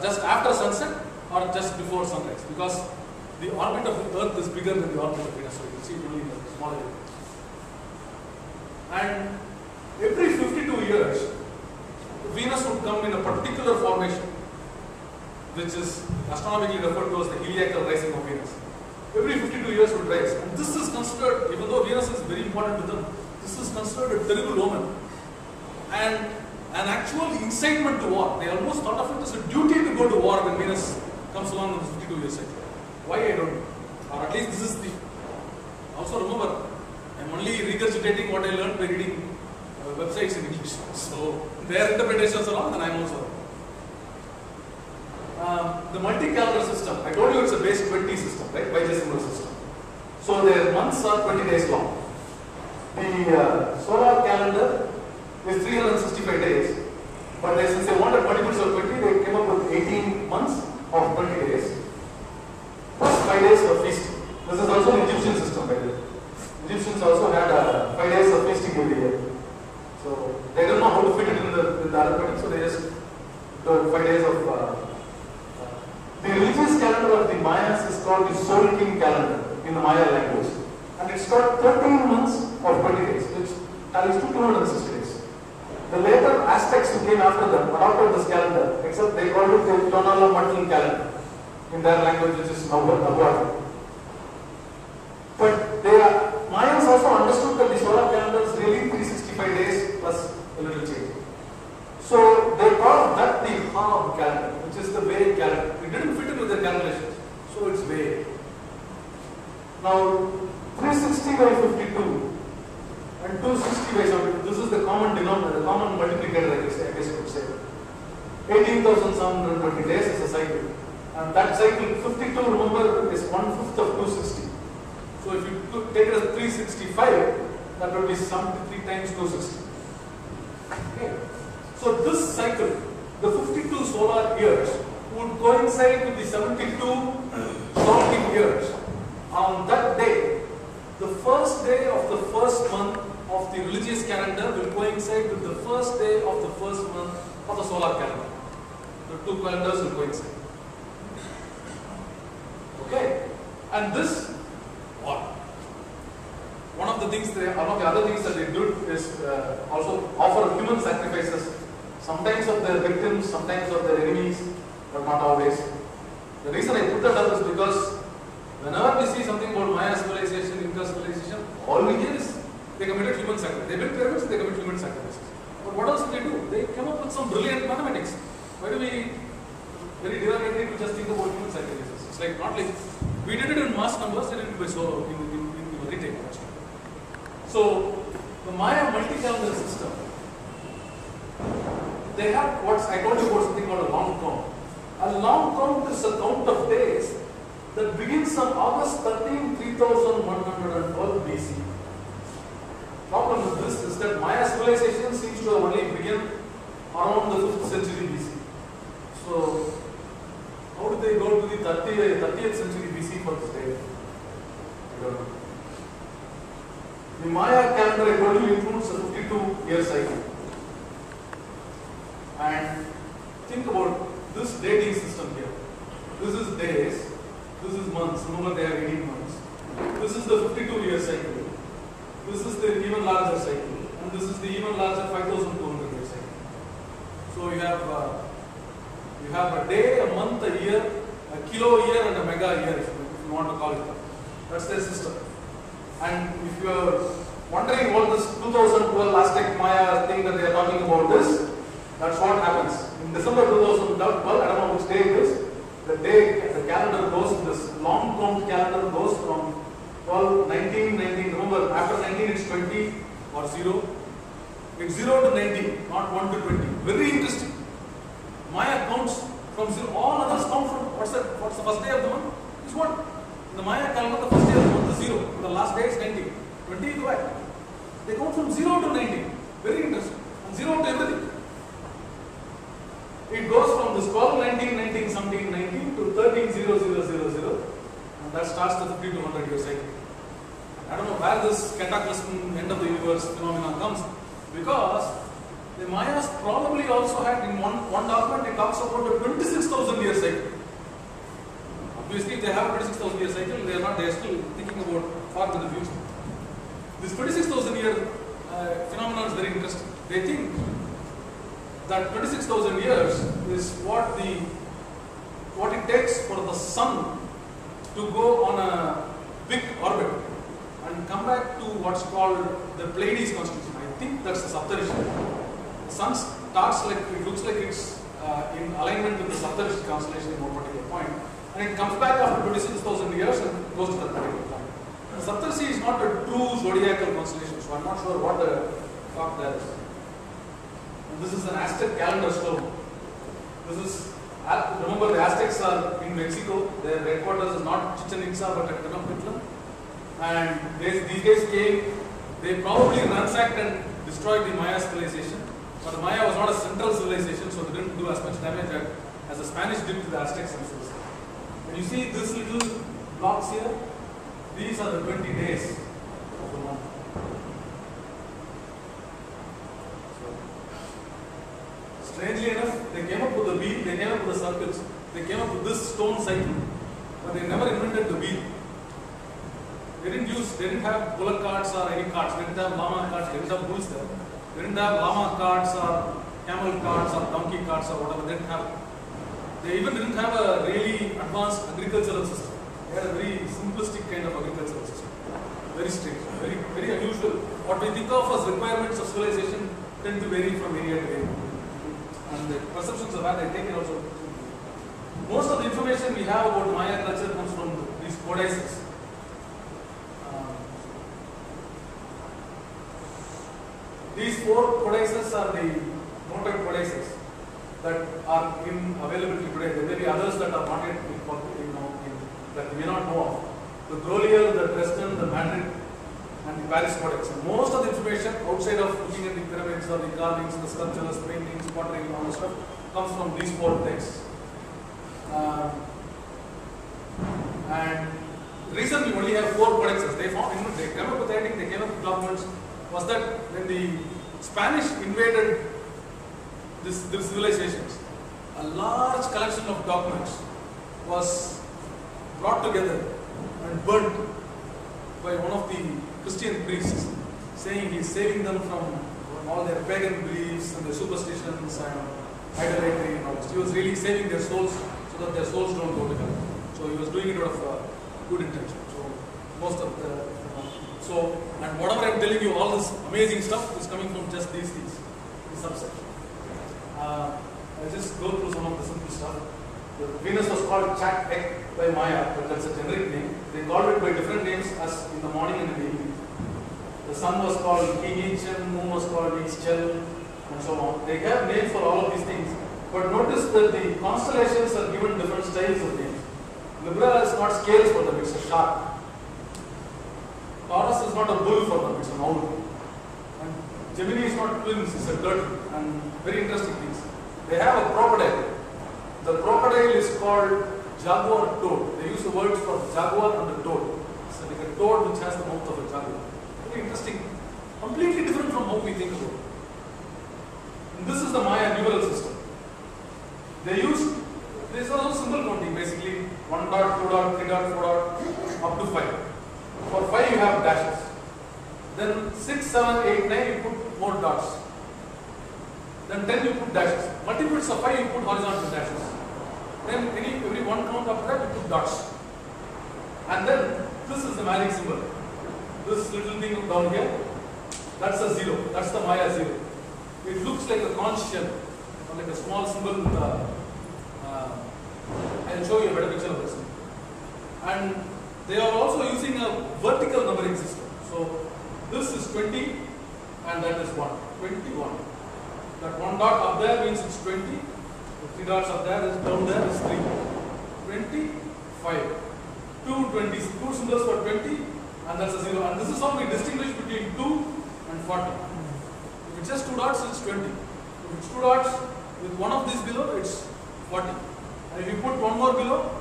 just after sunset, or just before sunrise, because the orbit of the Earth is bigger than the orbit of Venus, so you can see it only in the smaller area. And every 52 years, Venus would come in a particular formation, which is astronomically referred to as the heliacal rising of Venus. Every 52 years would rise. And this is considered, even though Venus is very important to them, this is considered a terrible omen. And an actual incitement to war. They almost thought of it as a duty to go to war when Venus comes along in this 52 years cycle. Why, I don't know. Or at least this is the... Also remember, I'm only regurgitating what I learned by reading websites in English. So their interpretations are wrong, and I'm also wrong. The multi-calendar system, I told you it's a base 20 system, right? Bidecimal system. So their months are 20 days long. The solar calendar is 365 days, but since they wanted multiples of 20, they came up with 18 months of 20 days, plus 5 days of feasting. This is also an Egyptian system, by the way. Egyptians also had 5 days of feasting every year. So they don't know how to fit it in the arithmetic, so they just do 5 days of... The religious calendar of the Mayas is called the Sol King calendar in the Maya language. And it's got 13 months of 20 days, which tallies to 260 days. The later Aztecs who came after them adopted this calendar, except they called it the Tonala Matlan calendar in their language, which is Nahuatl. But Mayans also understood that the solar calendar is really 365 days plus a little change. So they called that the Hab calendar, which is the vague calendar. It didn't fit in with their calculations, so it's vague. Now 360 by 52 and 260 by 72, this is the common denominator, the common multiplicator, I guess you could say. 18,720 days is a cycle. And that cycle, 52, remember, is 1/5 of 260. So if you take it as 365, that would be 73 times 260. Okay. So this cycle the 52 solar years would coincide with the 72 surrounding years. On that day, the first day of the first month of the religious calendar will coincide with the first day of the first month of the solar calendar. The two calendars will coincide. Okay? And this, one of the other things that they do is also offer human sacrifices, sometimes of their victims, sometimes of their enemies, but not always. The reason I put that up is because whenever we see something about Maya civilization, Inca civilization, all we hear is they committed human sacrifices. They built pyramids, they commit human sacrifices. But what else did they do? They came up with some brilliant mathematics. Why do we very derogatory to just think about human sacrifices? It's like not like we did it in mass numbers, they did it by so in retail actually. So the Maya multi-calendar system, they have what I told you about something called a long count. A long count is a count of days that begins on August 13, 3112 BC. Problem with this is that Maya civilization seems to have only begun around the 5th century BC. So, how did they go to the 30th century BC for this day? I don't know. The Maya calendar I told you includes a 52-year cycle. And think about this dating system here. This is days, this is months. Remember they have 18 months. This is the 52-year cycle. This is the even larger cycle. And this is the even larger 5,200-year cycle. So you have a day, a month, a year, a kilo year, and a mega year, if you want to call it that. That's their system. And if you are wondering what this 2012 Aztec Maya thing that they are talking about is, that's what happens. In December 2012, I don't know which day it is, the calendar goes, this long count calendar goes from 12, 19, 19, remember after 19 it's 20 or 0. It's 0 to 19, not 1 to 20. Very interesting. Maya counts from 0, all others count from, what's the first day of the month? It's 1. In the Maya calendar, the first day of the month is 0. And the last day is 19. 20 is back. They count from 0 to 19. Very interesting. And 0 to everything. It goes from this 12, 19, 19, something, 19 to 13, 0, 0, 0, 0. And that starts the 5200-year cycle. I don't know where this cataclysm, end of the universe phenomenon comes. Because the Mayas probably also had in one document, it talks about a 26,000-year cycle. Obviously, if they have a 26,000-year cycle, they are still thinking about far in the future. This 26,000-year phenomenon is very interesting. They think that 26,000 years is what it takes for the sun to go on a big orbit and come back to what's called the Pleiades constellation. I think that's the Saptarishi. The sun starts like, it looks like it's in alignment with the Saptarishi constellation at one particular point, and it comes back after 26,000 years and goes to that particular point. The Saptarishi is not a true zodiacal constellation, so I'm not sure what the fuck that is. This is an Aztec calendar stone. This is, remember the Aztecs are in Mexico. Their headquarters is not Chichen Itza but at Tenochtitlan. And these guys came, they probably ransacked and destroyed the Maya civilization. But the Maya was not a central civilization, so they didn't do as much damage as the Spanish did to the Aztecs themselves. And you see these little blocks here? These are the 20 days of the month. Strangely enough, they came up with the wheel, they came up with the circles, they came up with this stone cycle, but they never invented the wheel. They didn't have bullock carts or any carts, they didn't have llama carts, they didn't have bulls there. They didn't have llama carts or camel carts or donkey carts or whatever, they didn't have. They even didn't have a really advanced agricultural system. They had a very simplistic kind of agricultural system. Very strange, very, very unusual. What we think of as requirements of civilization tend to vary from area to area. And the perceptions of that I take it also. Most of the information we have about Maya culture comes from these codices. These 4 codices are the noted codices that are in availability today. There may be others that are not yet that we may not know of. The Grolier, the Dresden, the Madrid, and the Paris Codex. And most of the information outside of looking at the pyramids or the carvings, the sculptures, paintings, pottery, and all that stuff comes from these four texts. And the reason we only have 4 codexes, they came up with, I think they came up with documents, was that when the Spanish invaded these civilizations, a large collection of documents was brought together and burnt by one of the Christian priests, saying he is saving them from all their pagan beliefs and their superstitions and idolatry and all this. He was really saving their souls so that their souls don't go to hell. So he was doing it out of good intention. So most of the and whatever I'm telling you, all this amazing stuff is coming from just these things, this subset. I'll just go through some of the simple stuff. The Venus was called Chat Ek by Maya, but that's a generic name. They called it by different names as in the morning and in the evening. The sun was called Kigichen, moon was called Ixchel, and so on. They have names for all of these things. But notice that the constellations are given different styles of names. Libra is not scales for them, it's a shark. Taurus is not a bull for them, it's an owl. And Gemini is not twins, it's a turtle. And very interesting things. They have a crocodile. The crocodile is called jaguar toad. They use the words for jaguar and the toad. It's like a toad which has the mouth of a jaguar. Very interesting. Completely different from how we think about it. And this is the Maya numeral system. They use, this is also symbol counting basically. 1 dot, 2 dot, 3 dot, 4 dot, up to 5. For 5 you have dashes. Then 6, 7, 8, 9 you put more dots. Then 10 you put dashes. Multiples of 5 you put horizontal dashes. Then every one count after that you put dots. And then this is the magic symbol. This little thing down here, that's a 0. That's the Maya 0. It looks like a conch shell, or like a small symbol with a, I'll show you a better picture of this. And they are also using a vertical numbering system. So this is 20 and that is 1. 21. That 1 dot up there means it's 20. The 3 dots up there is down there is 3. 25. 2 symbols for 20 and that's a 0. And this is how we distinguish between 2 and 40. If it's just 2 dots, it's 20. If it's 2 dots with one of these below, it's 40. And if you put one more below,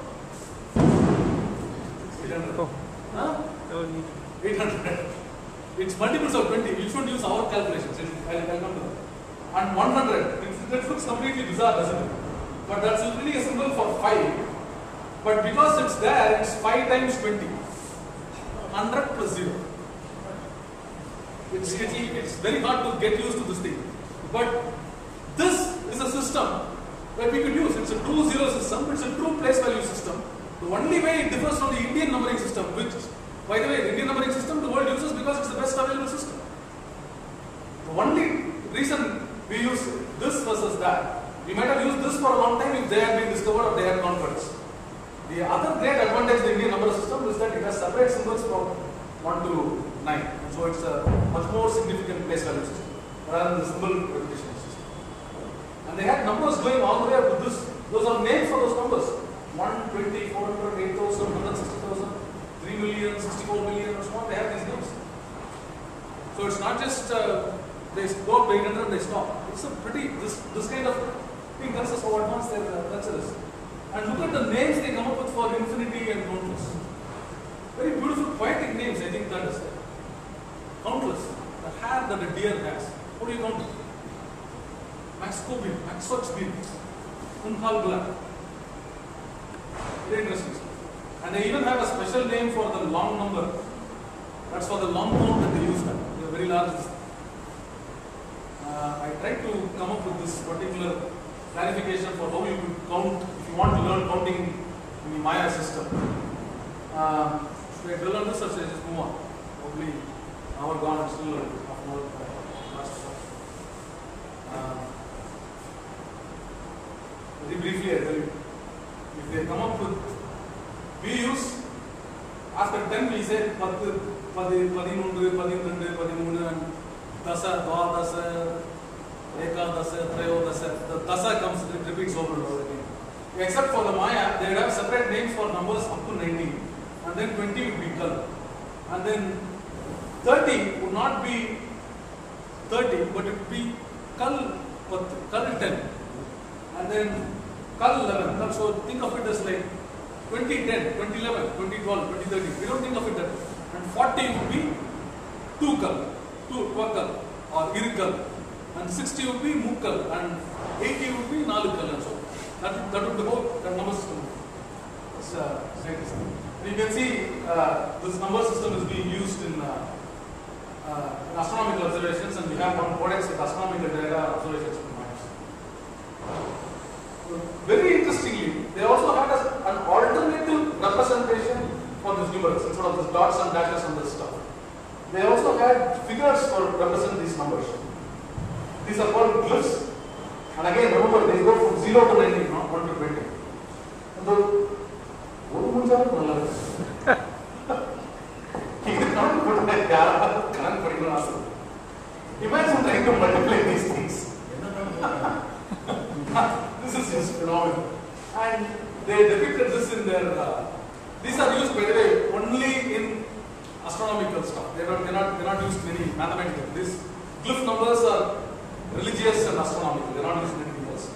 800. Oh. Huh? 800. It's multiples of 20. You should use our calculations. I'll come to that. And 100. That looks completely bizarre, doesn't it? But that's really a symbol for 5. But because it's there, it's 5 times 20. 100 plus 0. It's very hard to get used to this thing. But this is a system that we could use. It's a true zero system. It's a true place value system. The only way it differs from the Indian numbering system, which, by the way, the Indian numbering system the world uses because it's the best available system. The only reason we use this versus that, we might have used this for a long time if they had been discovered or they had conquered. The other great advantage of the Indian number system is that it has separate symbols from 1 to 9. And so it's a much more significant place value system rather than the symbol repetition system. And they had numbers going all the way up to this. Those are names for those numbers. 1, 20, 400, 8,000, 160,000, 3 million, 64 million, and so on. They have these names. So it's not just they go up to 800 and they stop. It's a pretty, this kind of thing tells us how advanced their culture is. And look at the names they come up with for infinity and countless. Very beautiful poetic names, I think that is there. Countless. The hair that a deer has. What do you count? Maxcobin, Maxochbin, Unhalgla. Very interesting. And they even have a special name for the long number. That's for the long count that they use that. They are very large. I tried to come up with this particular clarification for how you could count if you want to learn counting in the Maya system. Should I drill on this or should I just move on? Probably an hour gone and still half an hour last stuff. Very briefly I tell you. If they come up with, we use, after 10 we say 10, 11, 12, 13, and Dasa, Dwadasa, Ekadasa, Trayodasa. The Dasa comes, it repeats over and over again. Except for the Maya, they would have separate names for numbers up to 19. And then 20 would be Kal. And then 30 would not be 30, but it would be Kal 10. and then Kal 11. So think of it as like 2010, 2011, 2012, 2013. We don't think of it that way. And 40 would be 2 Kal, 2 Kal or Irkal, and 60 would be Mukkal, and 80 would be 4 Kal, and so that would be the number system. And you can see this number system is being used in astronomical observations, and we have one codex with astronomical data observations in Mars. Very interestingly, they also had an alternative representation for these numerals instead of these dots and dashes and this stuff. They also had figures for represent these numbers. These are called glyphs. And again, remember, they go from 0 to 19, not 1 to 20. And the imagine trying to multiply these things. This is just phenomenal. And they depicted this in their. These are used, by the way, only in astronomical stuff. They're not used in any mathematical. These glyph numbers are religious and astronomical. They're not used in anything else.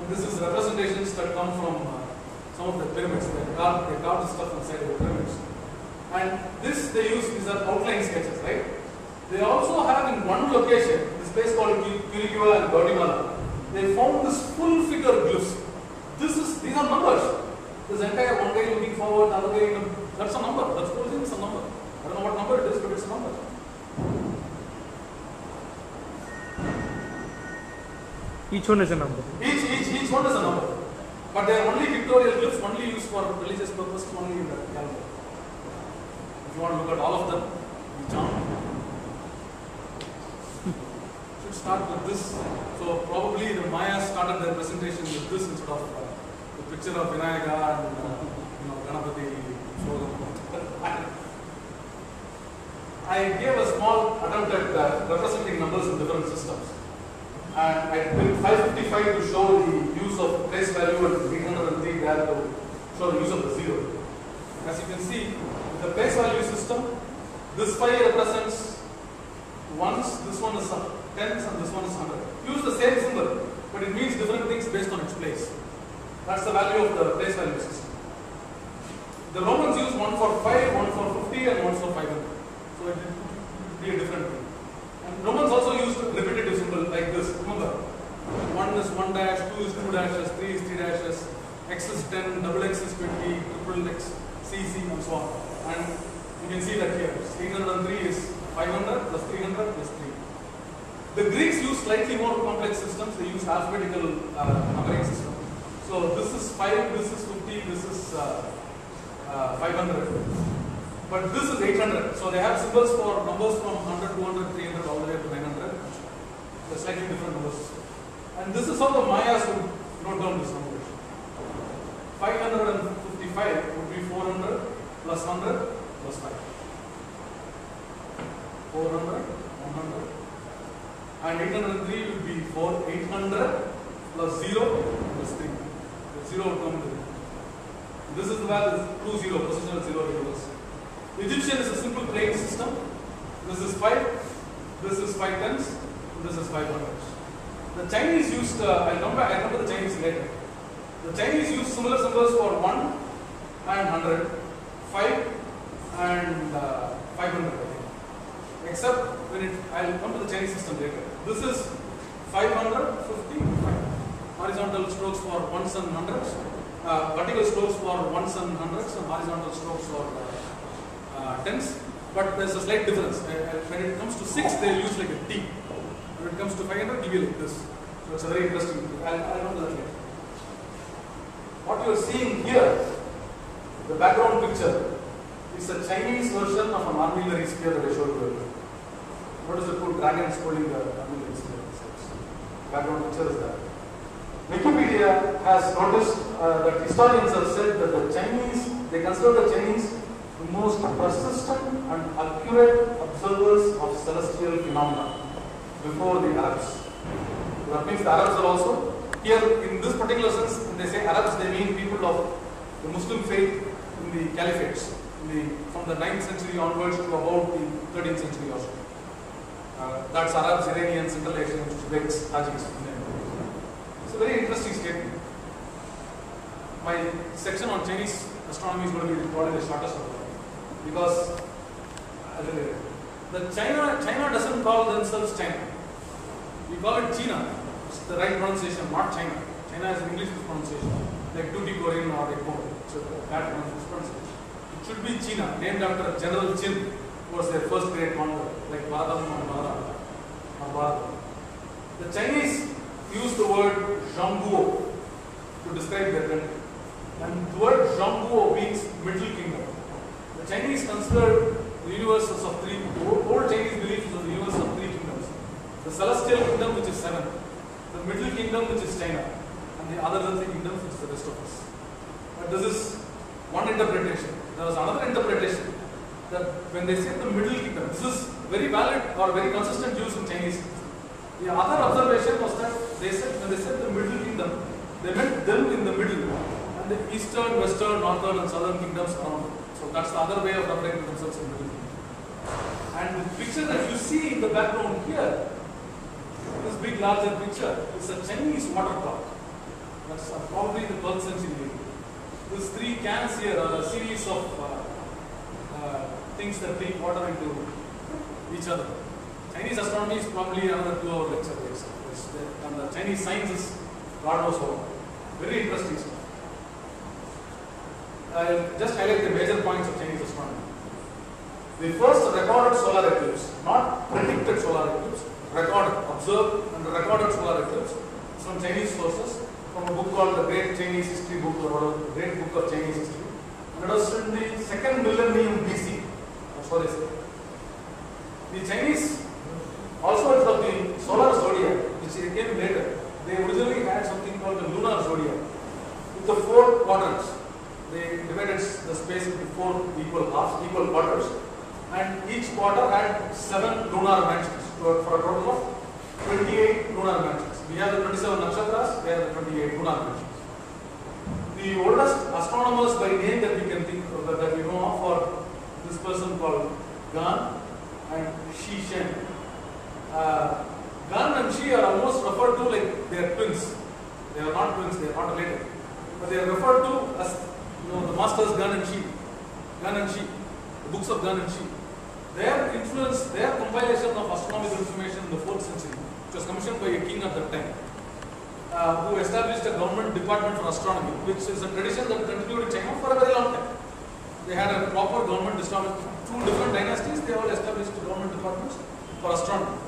And this is representations that come from some of the pyramids. They carved the stuff inside the pyramids. And this they use, these are outline sketches, right? They also have in one location, this place called Curicua and Guatemala, they found this full figure glyphs. These are numbers. This entire one guy looking forward, the other guy, that's a number. That's whole thing is a number. I don't know what number it is, but it's a number. Each one is a number. Each one is a number. But they are only pictorial glyphs, only used for religious purposes, only in the calendar. If you want to look at all of them, you jump. Should start with this. So probably the Mayas started their presentation with this instead of the picture of Vinayaka and Ganapati. I gave a small attempt at representing numbers in different systems. And I did 555 to show the use of place value and 303 there to show the use of the 0. As you can see, with the place value system, this 5 represents ones, this one is tens, and this one is 100. Use the same symbol, but it means different things based on its place. That's the value of the place value system. The Romans used one for 5, one for 50, and one for 500. So it would be a different thing. And Romans also used repetitive symbol like this. Remember, 1 is 1 dash, 2 is 2 dashes, 3 is 3 dashes, x is 10, double x is 20, triple x, cc, and so on. And you can see that here. 803 is 500 plus 300 plus 3. The Greeks use slightly more complex systems. They use alphabetical numbering system. So this is 5, this is 50, this is 500. But this is 800. So they have symbols for numbers from 100, 200, 300, all the way to 900. They're slightly different numbers. And this is how the Mayas would note down this number. 555 would be 400 plus 100 plus 5. 400, 100. And 803 would be 800 plus 0 plus 3. The 0 would come with it. This is the value, true 0, positional 0 universe. Egyptian is a simple plain system. This is 5, this is 5 tens, this is 500. The Chinese used, I remember the Chinese later. The Chinese used similar symbols for 1 and 100, 5 and 500, I think. Except when I'll come to the Chinese system later. This is 500, 50, 5. Horizontal strokes for ones and hundreds, vertical strokes for ones and hundreds, and horizontal strokes for tens, but there's a slight difference. When it comes to 6, they'll use like a T. When it comes to 500, give you like this. So it's a very interesting. I'll come to that later. What you're seeing here, the background picture, is a Chinese version of an armillary sphere that I showed you earlier. Notice the two dragons holding the armillary sphere. The background picture is that. Wikipedia has noticed that historians have said that the Chinese, they consider the Chinese the most persistent and accurate observers of celestial phenomena before the Arabs. That means the Arabs are also, here in this particular sense, when they say Arabs, they mean people of the Muslim faith in the caliphates, from the 9th century onwards to about the 13th century or so. That's Arabs, Iranians, Central Asians, Uzbeks, Tajiks. It's a very interesting statement. My section on Chinese astronomy is going to be probably the shortest of all, because China doesn't call themselves China. We call it China. It's the right pronunciation, not China. China is an English pronunciation, like Tutti Korean or Ekmo. It's a bad pronunciation. It should be China, named after General Qin, who was their first great conqueror, like Bharadam or Bharat. The Chinese use the word Zhongguo to describe their country. And the word Zhongguo means Middle Kingdom. The Chinese consider the universes of three, old Chinese beliefs of the universe of three kingdoms. The Celestial Kingdom, which is 7, the Middle Kingdom, which is China, and the other three kingdoms, which is the rest of us. But this is one interpretation. There was another interpretation that when they say the Middle Kingdom, this is very valid or very consistent use in Chinese. The other observation was that they said, when they said the Middle Kingdom, they meant them in the middle, and the eastern, western, northern, and southern kingdoms around. So that's the other way of referring to themselves in Middle Kingdom. And the picture that you see in the background here, this big larger picture, is a Chinese water clock. That's probably the 12th century. These 3 cans here are a series of things that take water into each other. Chinese astronomy is probably another 2-hour lecture. And the Chinese science is God knows how. Very interesting stuff. I'll just highlight the major points of Chinese astronomy. The first recorded solar eclipse, not predicted solar eclipse, recorded, observed and recorded solar eclipse from Chinese sources, from a book called the Great Chinese History Book, or the Great Book of Chinese History. And it was in the 2nd millennium BC. That's what they say. The Chinese also from the solar zodiac, which came later, they originally had something called the lunar zodiac with the 4 quadrants. They divided the space into 4 equal halves, equal quarters, and each quarter had 7 lunar mansions for a total of 28 lunar mansions. We have the 27 nakshatras, we have the 28 lunar mansions. The oldest astronomers by name that we can think of, that we know of, are this person called Gan and Shi Shen. Gan and Shi are almost referred to like they are twins. They are not twins, they are not related. But they are referred to as the masters Gan and Shi. Gan and Shi, the books of Gan and Shi. Their influence, their compilation of astronomical information in the 4th century, which was commissioned by a king at that time, who established a government department for astronomy, which is a tradition that continued in China for a very long time. They had a proper government department. 2 different dynasties, they all established government departments for astronomy.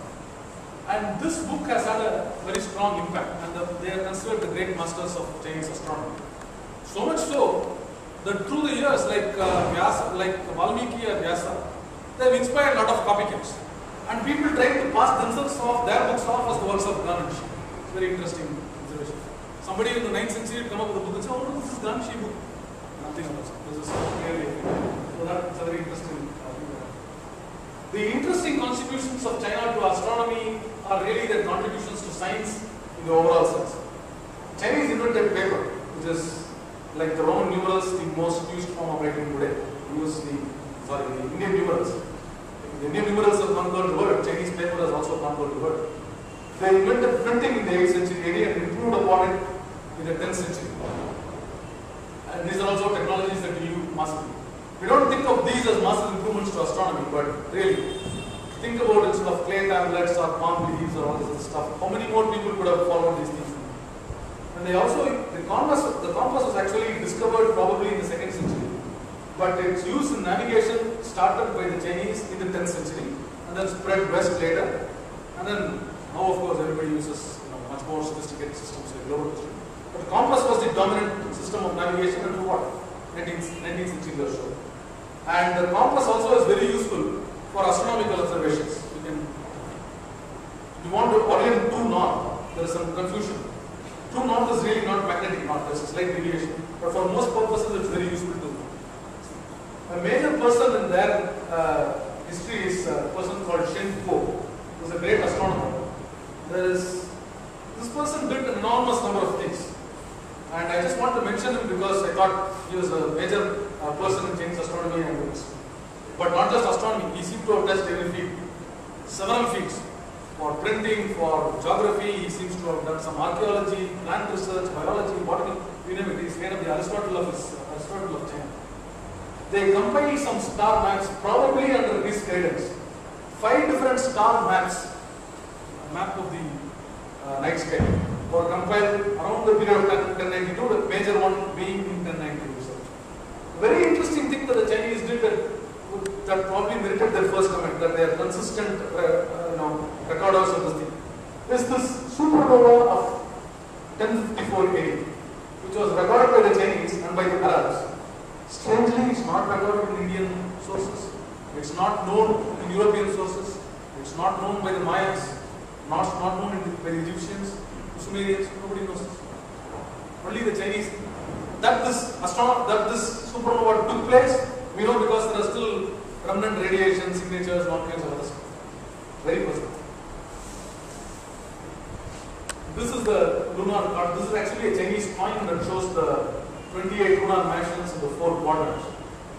And this book has had a very strong impact, and they are considered the great masters of Chinese astronomy. So much so that through the years, like Valmiki or Vyasa, they have inspired a lot of copycats. And people try to pass themselves off, their books off as the works of Gan and Shi. It's very interesting observation. Somebody in the 9th century would come up with a book and say, oh, this is Gan Shi book. Nothing else. This is clearly. So that's a very interesting thing. The interesting contributions of China to astronomy are really their contributions to science in the overall sense. Chinese invented paper, which is like the Roman numerals, the most used form of writing today. We use the Indian numerals. The Indian numerals have conquered the world. Chinese paper has also conquered the world. They invented printing in the 8th century AD and improved upon it in the 10th century. And these are also technologies that we use massively. We don't think of these as massive improvements to astronomy, but really, think about it, instead of clay tablets or palm leaves or all this stuff, how many more people could have followed these things? And they also, the compass was actually discovered probably in the 2nd century, but its use in navigation started by the Chinese in the 10th century and then spread west later. And then now, of course, everybody uses much more sophisticated systems like global history. But the compass was the dominant system of navigation until what? 19th century or so. And the compass also is very useful for astronomical observations. You want to orient due north, there is some confusion. True north is really not magnetic north, there is a slight deviation. But for most purposes, it is very useful too. A major person in their history is a person called Shen Po, who is a great astronomer. This person did an enormous number of things. And I just want to mention him because I thought he was a major person in Chinese astronomy and but not just astronomy, he seemed to have touched every field, several fields. for printing, for geography. He seems to have done some archaeology, plant research, biology, botany. You know, it is kind of the Aristotle of China. They compiled some star maps, probably under his guidance. 5 different star maps, a map of the night sky, were compiled around the period of 1092, the major one being in 1092. So, very interesting thing that the Chinese did that probably merited their first comment, that they are consistent recorders of this thing, is this supernova of 1054 AD, which was recorded by the Chinese and by the Arabs. Strangely, it's not recorded in Indian sources. It's not known in European sources. It's not known by the Mayans. Not known by the Egyptians, the Sumerians. Nobody knows this. Only the Chinese. That this supernova took place, we know because there are still remnant radiation signatures and all kinds of other stuff. Very personal. This is the lunar card. This is actually a Chinese coin that shows the 28 lunar mansions in the 4 quadrants.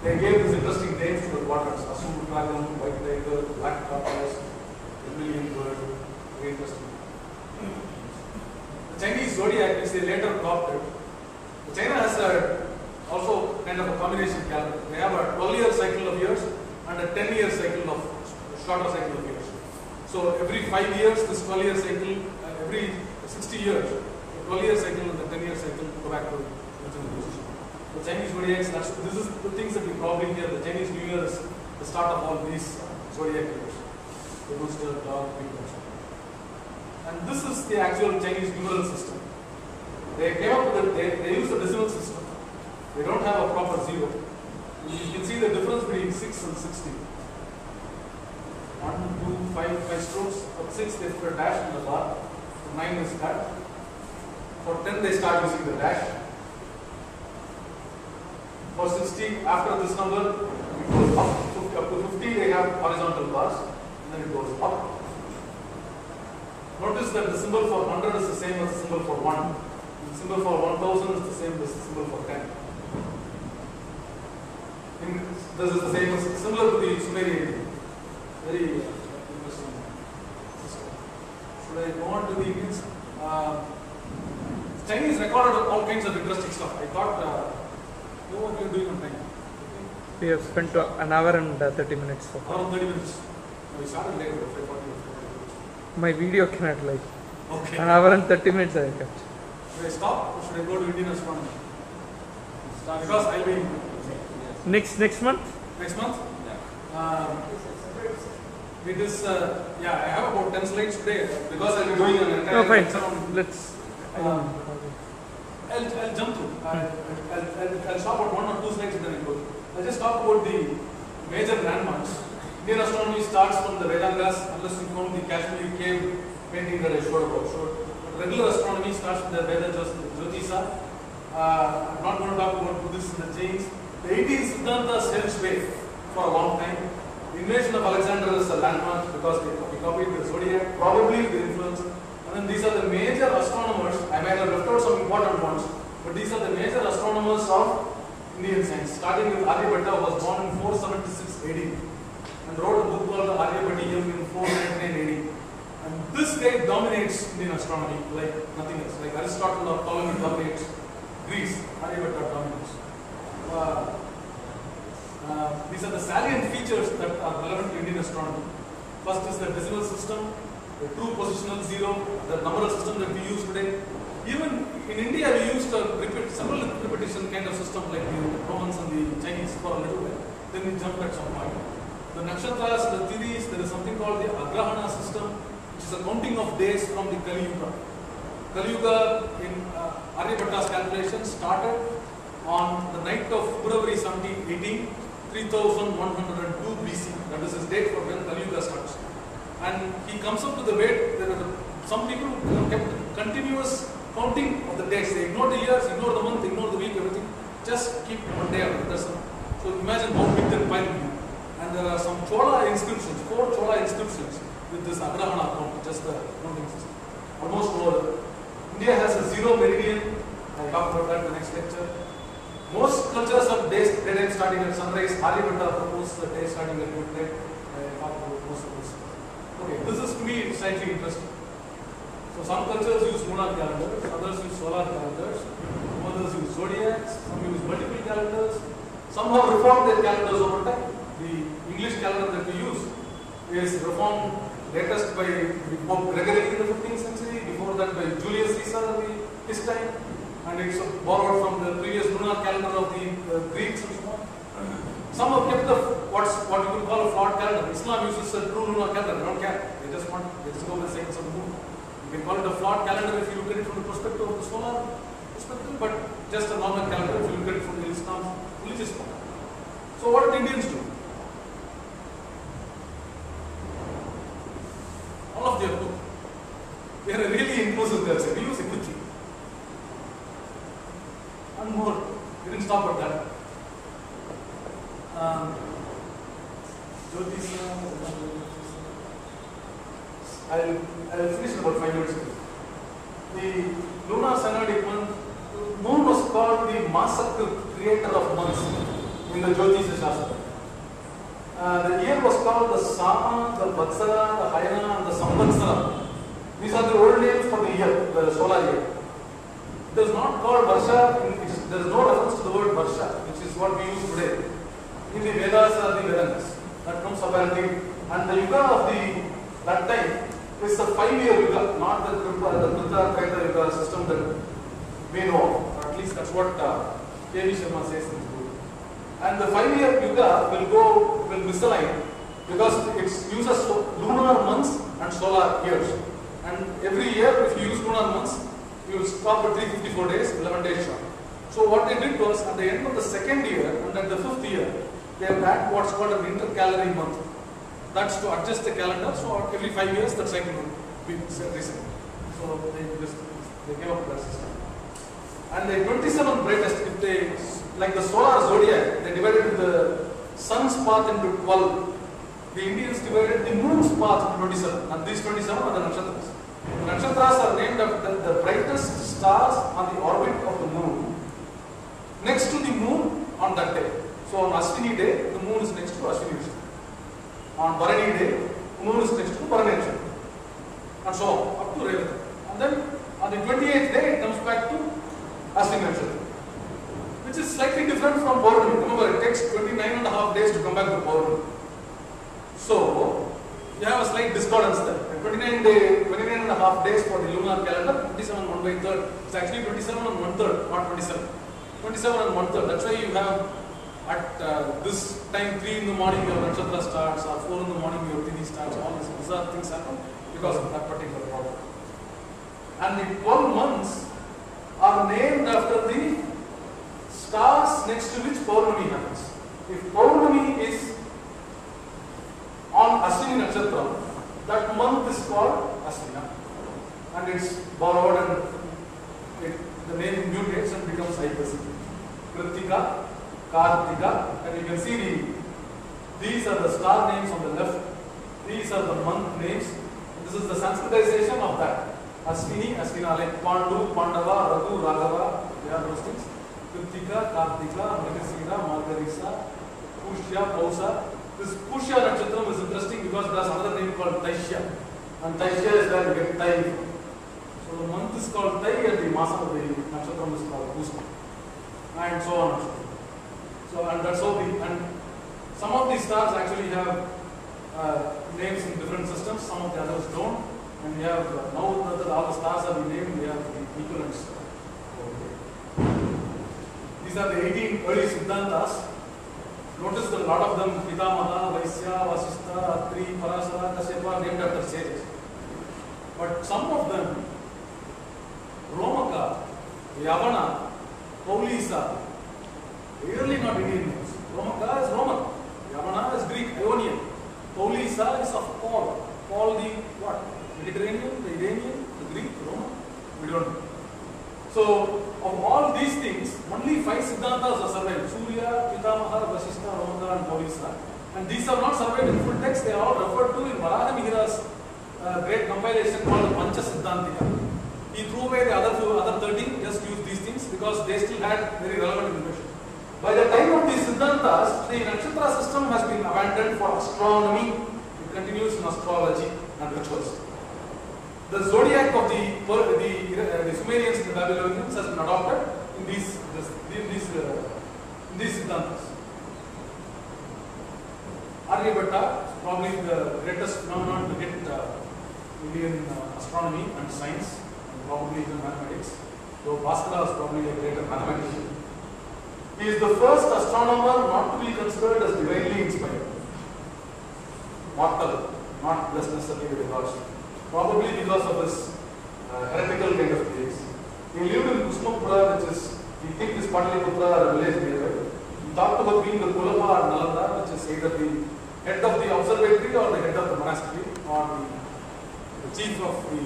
They gave these interesting names to the quadrants: Asur Dragon, White Tiger, Black Tortoise, Vermilion Bird. Very interesting. The Chinese zodiac, which they later adopted. China has also kind of a combination calendar. They have a 12-year cycle of years and a 10-year cycle of shorter cycle of years. So every 5 years, this 12-year cycle, every 60 years, the 12-year cycle and the 10-year cycle go back to original position. The Chinese zodiacs, this is the things that we probably hear. The Chinese New Year is the start of all these zodiac years. The rooster, dog, pig, and so on. And this is the actual Chinese numeral system. They came up with they use the decimal system. They don't have a proper zero. You can see the difference between 6 and 16. 1, 2, 5 strokes. For 6 they put a dash in the bar. For 9 is that. For 10 they start using the dash. For 60, after this number, it goes up. Up to 50 they have horizontal bars. And then it goes up. Notice that the symbol for 100 is the same as the symbol for 1. The symbol for 1000 is the same as the symbol for 10. This is the same as similar to the Sumerian. Very interesting system. Should I go on to the Indians? Chinese recorded all kinds of interesting stuff. I thought, what are you doing on time? We have spent an hour and 30 minutes. Around 30 minutes. We started later, 5:40. My video cannot Okay. an hour and 30 minutes I have kept. Should I stop or should I go to Indian Astronomy? Because I'll be Next month? next month. It is I have about 10 slides today because I'll be doing an entire No, fine. lecture on. Let's. I'll jump through. I'll stop at 1 or 2 slides and then I'll go. I'll just talk about the major landmarks. Indian astronomy starts from the Vedangas, unless you count the Kashmiri cave painting that I showed about. So, regular astronomy starts with the Veda Jyotisa. I'm not going to talk about Buddhists and the Jains. The 18th Siddhantas held sway for a long time. The invasion of Alexander is a landmark because they copied the zodiac, probably with the influence. And then these are the major astronomers. I might have left out some important ones, but these are the major astronomers of Indian science. Starting with Aryabhatta, who was born in 476 AD and wrote a book called Aryabhatiyam in 499 AD. And this guy dominates Indian astronomy like nothing else. Like Aristotle or Ptolemy dominates Greece, Aryabhatta dominates. These are the salient features that are relevant to Indian astronomy. First is the decimal system, the true positional zero, the numeral system that we use today. Even in India, we used a several repetition kind of system like the Romans and the Chinese for a little while. Then we jumped at some point. The nakshatras, the theories, there is something called the agrahana system, which is a counting of days from the Kali Yuga. Kali Yuga in Aryabhatta's calculations started on the night of February 1718, 3102 BC. That is his date for when Kali Yuga starts. And he comes up with the weight. There are some people who kept continuous counting of the days. They ignore the years, ignore the month, ignore the week, everything. Just keep one day after the sun. So imagine how big that pile will be. And there are some Chola inscriptions, 4 Chola inscriptions with this agrahana count, just the counting system. Almost over. India has a zero meridian. I'll talk about that in the next lecture. Most cultures have daytime starting at sunrise. Aryabhatta proposed the day starting at midnight. I'll talk about most of this. Okay, this is to me slightly interesting. So some cultures use lunar calendars, others use solar calendars, others use zodiacs, some use multiple calendars. Some have reformed their calendars over time. The English calendar that we use is reformed latest by Pope Gregory in the 15th century, before that by Julius Caesar in his time, and it's borrowed from the previous lunar calendar of the Greeks and so on. Some have kept what you could call a flawed calendar. Islam uses a true lunar calendar, they don't care. They just go with the seconds of the moon. You can call it a flawed calendar if you look at it from the perspective of the solar perspective, but just a normal calendar if you look at it from the Islam's religious point. So what did Indians do? All of them do. They are a really inclusive culture. We use equity. And more. We didn't stop at that. I'll finish in about 5 minutes. The lunar synodic month, moon was called the Masaka, creator of months in the Jyotisha Shastra. The year was called the Sama, the Vatsara, the Hayana, and the Samvatsara. These are the old names for the year, the solar year. It is not called Varsha, there is no reference to the word Varsha, which is what we use today. In the Vedas or the Vedangas. That comes apparently. And the Yuga of that time is the 5-year Yuga, not the Krita Treta Yuga system that we know of. Or at least that's what K.V. Sharma says in his book. And the 5-year Yuga will misalign because it uses lunar months and solar years. And every year, if you use lunar months, you will stop at 354 days, 11 days short. So what they did was, at the end of the 2nd year and at the 5th year, they have had what's called an intercalary month. That's to adjust the calendar. So every 5 years, that cycle will be reset. So they came up with that system. And the 27th brightest, if they, like the solar zodiac, they divided the sun's path into 12. The Indians divided the moon's path into 27. And these 27 are the nakshatras. The nakshatras are named after the brightest stars on the orbit of the moon, next to the moon on that day. So on Ashwini day, the moon is next to Ashwini Nakshatra. On Bharani day, the moon is next to Bharani Nakshatra. And so on, up to Revata. And then on the 28th day, it comes back to Ashwini Nakshatra, which is slightly different from Paurnami. Remember, it takes 29.5 days to come back to Paurnami. So, you have a slight discordance there. 29.5 days for the lunar calendar, 27 on 1/3. It's actually 27 on 1/3, not 27. 27 on 1/3. That's why you have at this time 3 in the morning your nakshatra starts, or 4 in the morning your Tithi starts. All these bizarre things happen because of that particular problem. And the 12 months are named after the stars next to which Paurnami happens. If Paurnami is on Ashwini Nakshatra, that month is called Ashwina, and it's borrowed and the name mutates and becomes Aipasi. Kritika, Kartika, and you can see these are the star names on the left, these are the month names. This is the Sanskritization of that. Ashwini, Ashwina, like Pandu, Pandava, Raghu, Raghava, they are those things. Kritika, Kartika, Mrigasira, Margarisa, Pushya, Pausa. This Pushya Nakshatram is interesting because there's another name called Taishya. And Taishya is where you get Tai. So the month is called Tai and the Masa of the Nakshatram is called Pusha. And so on. So, and that's how and some of these stars actually have names in different systems, some of the others don't. And we have, now that all the stars have been named, we have the equivalents. These are the 18 early Siddhantas. Notice that a lot of them, Pitamaha, Vaisya, Vasistha, Atri, Parasara, Kashyapa, are named after sages. But some of them, Romaka, Yavana, Paulisa, really not Indian names. Romaka is Roman, Yavana is Greek, Ionian, Paulisa is of Paul. Paul the what? Mediterranean, the Iranian, the Greek, Roman? We don't know. So, of all these things, only 5 Siddhantas are survived. Surya, Pitamaha, Vasistha, Romaka and Paulisa. And these are not survived in full text, they are all referred to in Varaha Mihira's great compilation called Pancha Siddhantika. He threw away the other 13, just used these things because they still had very relevant information. By the time of these Siddhantas, the nakshatra system has been abandoned for astronomy. It continues in astrology. and rituals. The zodiac of the Sumerians and the Babylonians has been adopted in these Siddhantas. Aryabhatta is probably the greatest phenomenon to get Indian astronomy and science, and probably even mathematics, though Bhaskara is probably a greater mathematician. He is the first astronomer not to be considered as divinely inspired. Mortal, not less necessarily the gods. Probably because of his heretical kind of beliefs. He lived in Kusmapura, which is, we think is Pataliputra, a village nearby. He talked about being the Kulapa or Nalanda, which is either the head of the observatory or the head of the monastery or the chief of the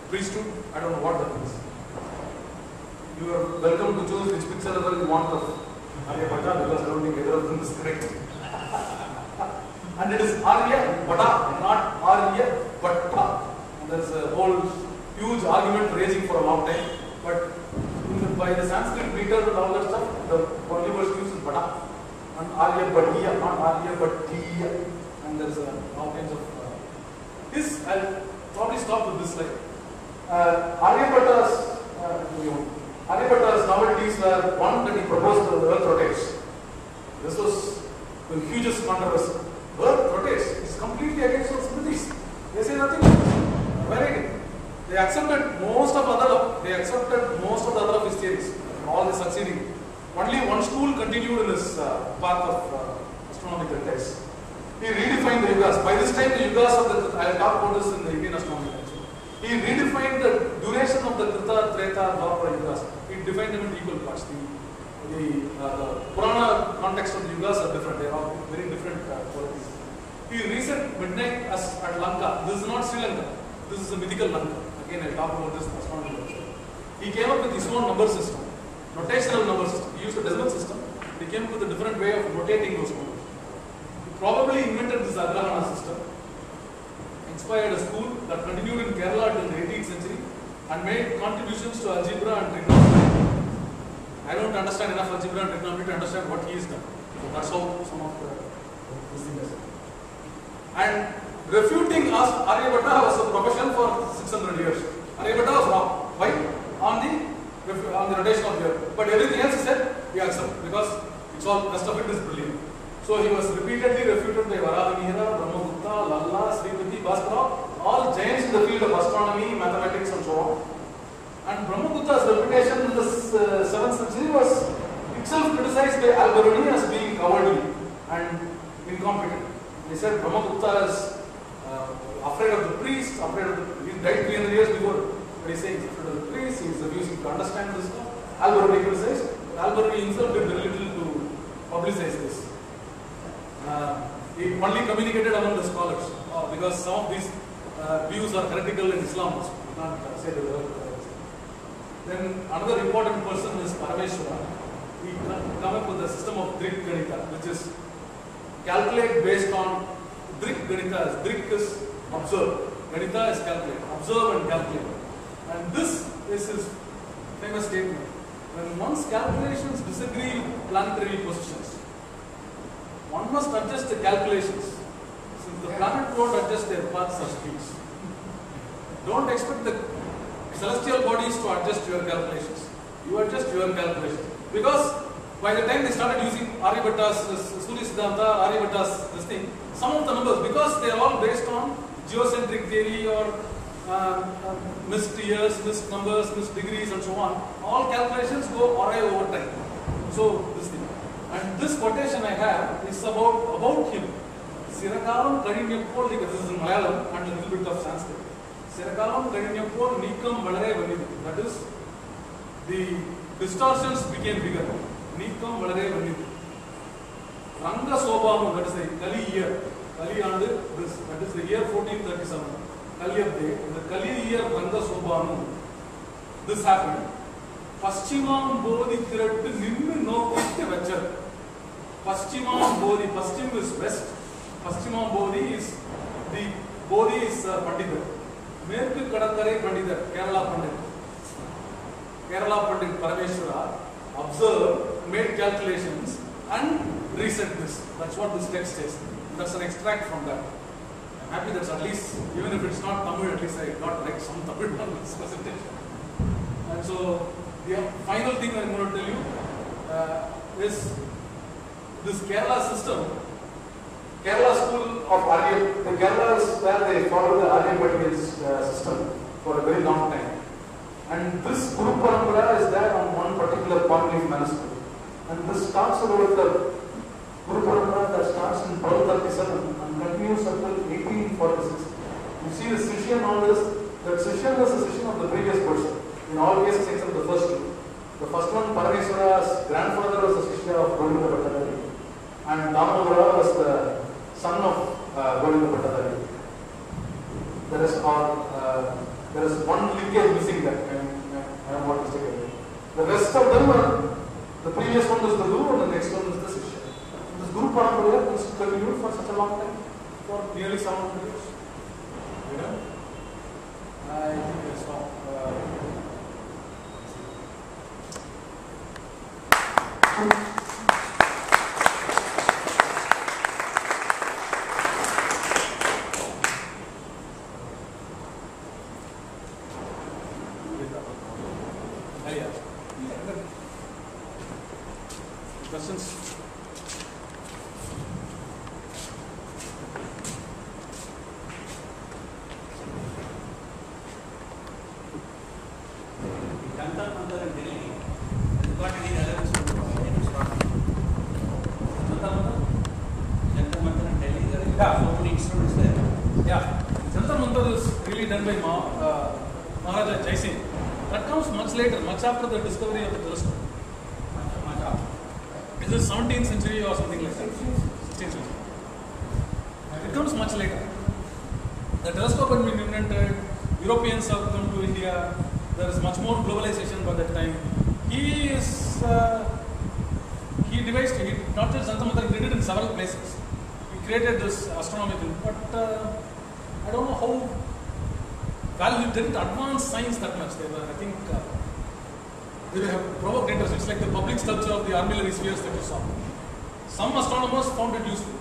priesthood. I don't know what that is. You are welcome to choose which picture you want of Aryabhatta, because I don't think either of them is correct. And it is Aryabhatta, not Aryabhatta. And there is a whole huge argument raging for a long time. But by the Sanskrit meter and all that stuff, the only word used is Bhatta. And Aryabhatiya, not Aryabhatiya. And there is all kinds of. I'll probably stop with this slide. Aryabhatta's novelties were one, that he proposed that the earth rotates. This was the hugest controversy. Earth rotates. It's completely against those Smrtis. They say nothing. Very. They accepted most of the other of his theories, all the succeeding. Only one school continued in this path of astronomical text. He redefined the yugas. By this time, the yugas of the, I'll talk about this in the Indian Astronomy. He redefined the duration of the Krita, Treta, Dwapara yugas. He defined them in equal parts. The Purana context of the yugas are different. They are all very different qualities. He reset midnight as at Lanka. This is not Sri Lanka. This is a mythical Lanka. Again, I'll talk about this in astronomy also. He came up with his own number system, notational number system. He used a decimal system. He came up with a different way of notating those numbers. He probably invented this Agrahana system, inspired a school that continued in Kerala till the 18th century and made contributions to algebra and trigonometry. I don't understand enough algebra and trigonometry to understand what he has done. So that's how some of these things are. And refuting us, Aryabhatta was a profession for 600 years. Aryabhatta was wrong. Why? On the rotation of the earth. But everything else he said, we accept, because it's all, rest of it is brilliant. So he was repeatedly refuted by Varadamihira, Brahmagupta, Lalla, Sripati, Bhaskara, all giants in the field of astronomy, mathematics and so on. And Brahmagupta's reputation in the 7th century was itself criticized by Al-Biruni as being cowardly and incompetent. He said Brahmagupta is afraid of the priests, he died 300 years before. But he's saying he's afraid of the priests, he's refusing to understand this stuff. Al-Biruni criticized. Al-Biruni himself did very little to publicize this. He only communicated among the scholars because some of these views are heretical in Islam also. You can't say the word. Then another important person is Parameshwara. He came up with a system of Drik Ganita, which is calculate based on Drik Ganita. Drik is observe, Ganita is calculate, observe and calculate. And this is his famous statement. When one's calculations disagree with planetary positions, one must adjust the calculations. Since the planet won't adjust their paths or speeds. Don't expect the celestial bodies to adjust your calculations. You adjust your calculations. Because by the time they started using Aryabhatta's Surya Siddhanta, Aryabhatta's this thing, some of the numbers, because they are all based on geocentric theory or missed years, missed numbers, missed degrees and so on, all calculations go awry over time. So this thing. And this quotation I have is about him. Sirakalam Kadinyapol, this is in Malayalam and a little bit of Sanskrit. Sirakalam Kadinyapol Nikam Valare Vanidu. That is, the distortions became bigger. Nikam Valare Vanidu. Ranga Sobhamu, that is the Kali year. Kali Andu, that is the year 1437. Kali of day. In the Kali year Ranga Sobhamu, this happened. Paschimam Bodhi Thirattu Ninnu Nokittu Vachar. Paschimam Bodhi, Paschim is west. Paschimam Bodhi is Pandita. Merku Kadakare Pandita, Kerala Pandit. Kerala Pandit Parameshwara observed, made calculations and reset this. That's what this text says. That's an extract from that. I'm happy that at least, even if it's not Tamil, at least I got like some Tamil on this presentation. And so, the final thing I'm going to tell you is this Kerala system, Kerala school of Arya, the Kerala is where they follow the Aryabhatiya system for a very long time. And this Guru Parampara is there on one particular Pontiff manuscript. And this starts with the Guru Parampara that starts in 1237 and continues until 1846. You see the Sishan on this, that Sishan was a Sishan of the previous person, in all cases except the first two. The first one, Parameswara's grandfather was a Sisha of Govinda Bhattacharya, and Damodaran was the son of Govinda Bhattacharya. There is one linkage missing there, I am not mistaken. The rest of them are, the previous one was the Guru and the next one is the Sisha. This Guru Parampara was continued for such a long time, for nearly 700 years. You know? I think it's not. Questions? After the discovery of the telescope. Is it 17th century or something like that? 16th century. It comes much later. The telescope had been invented, Europeans have come to India, there is much more globalization by that time. He devised it, not just Jantamata, he did it in several places. He created this astronomical, but I don't know how well he didn't advance science that much. They were, I think, they have provoked interest. It's like the public sculpture of the armillary spheres that you saw. Some astronomers found it useful,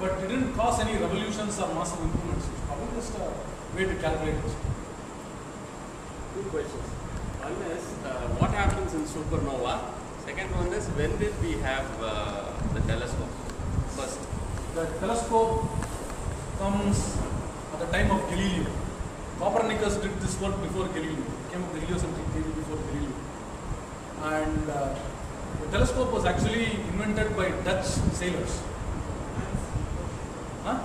but it didn't cause any revolutions or massive improvements. It's probably just a way to calculate it. Two questions. One is, what happens in supernova? Second one is, when did we have the telescope? First. The telescope comes at the time of Galileo. Copernicus did this work before Galileo. He came up with the heliocentric theory before Galileo. And the telescope was actually invented by Dutch sailors. Huh?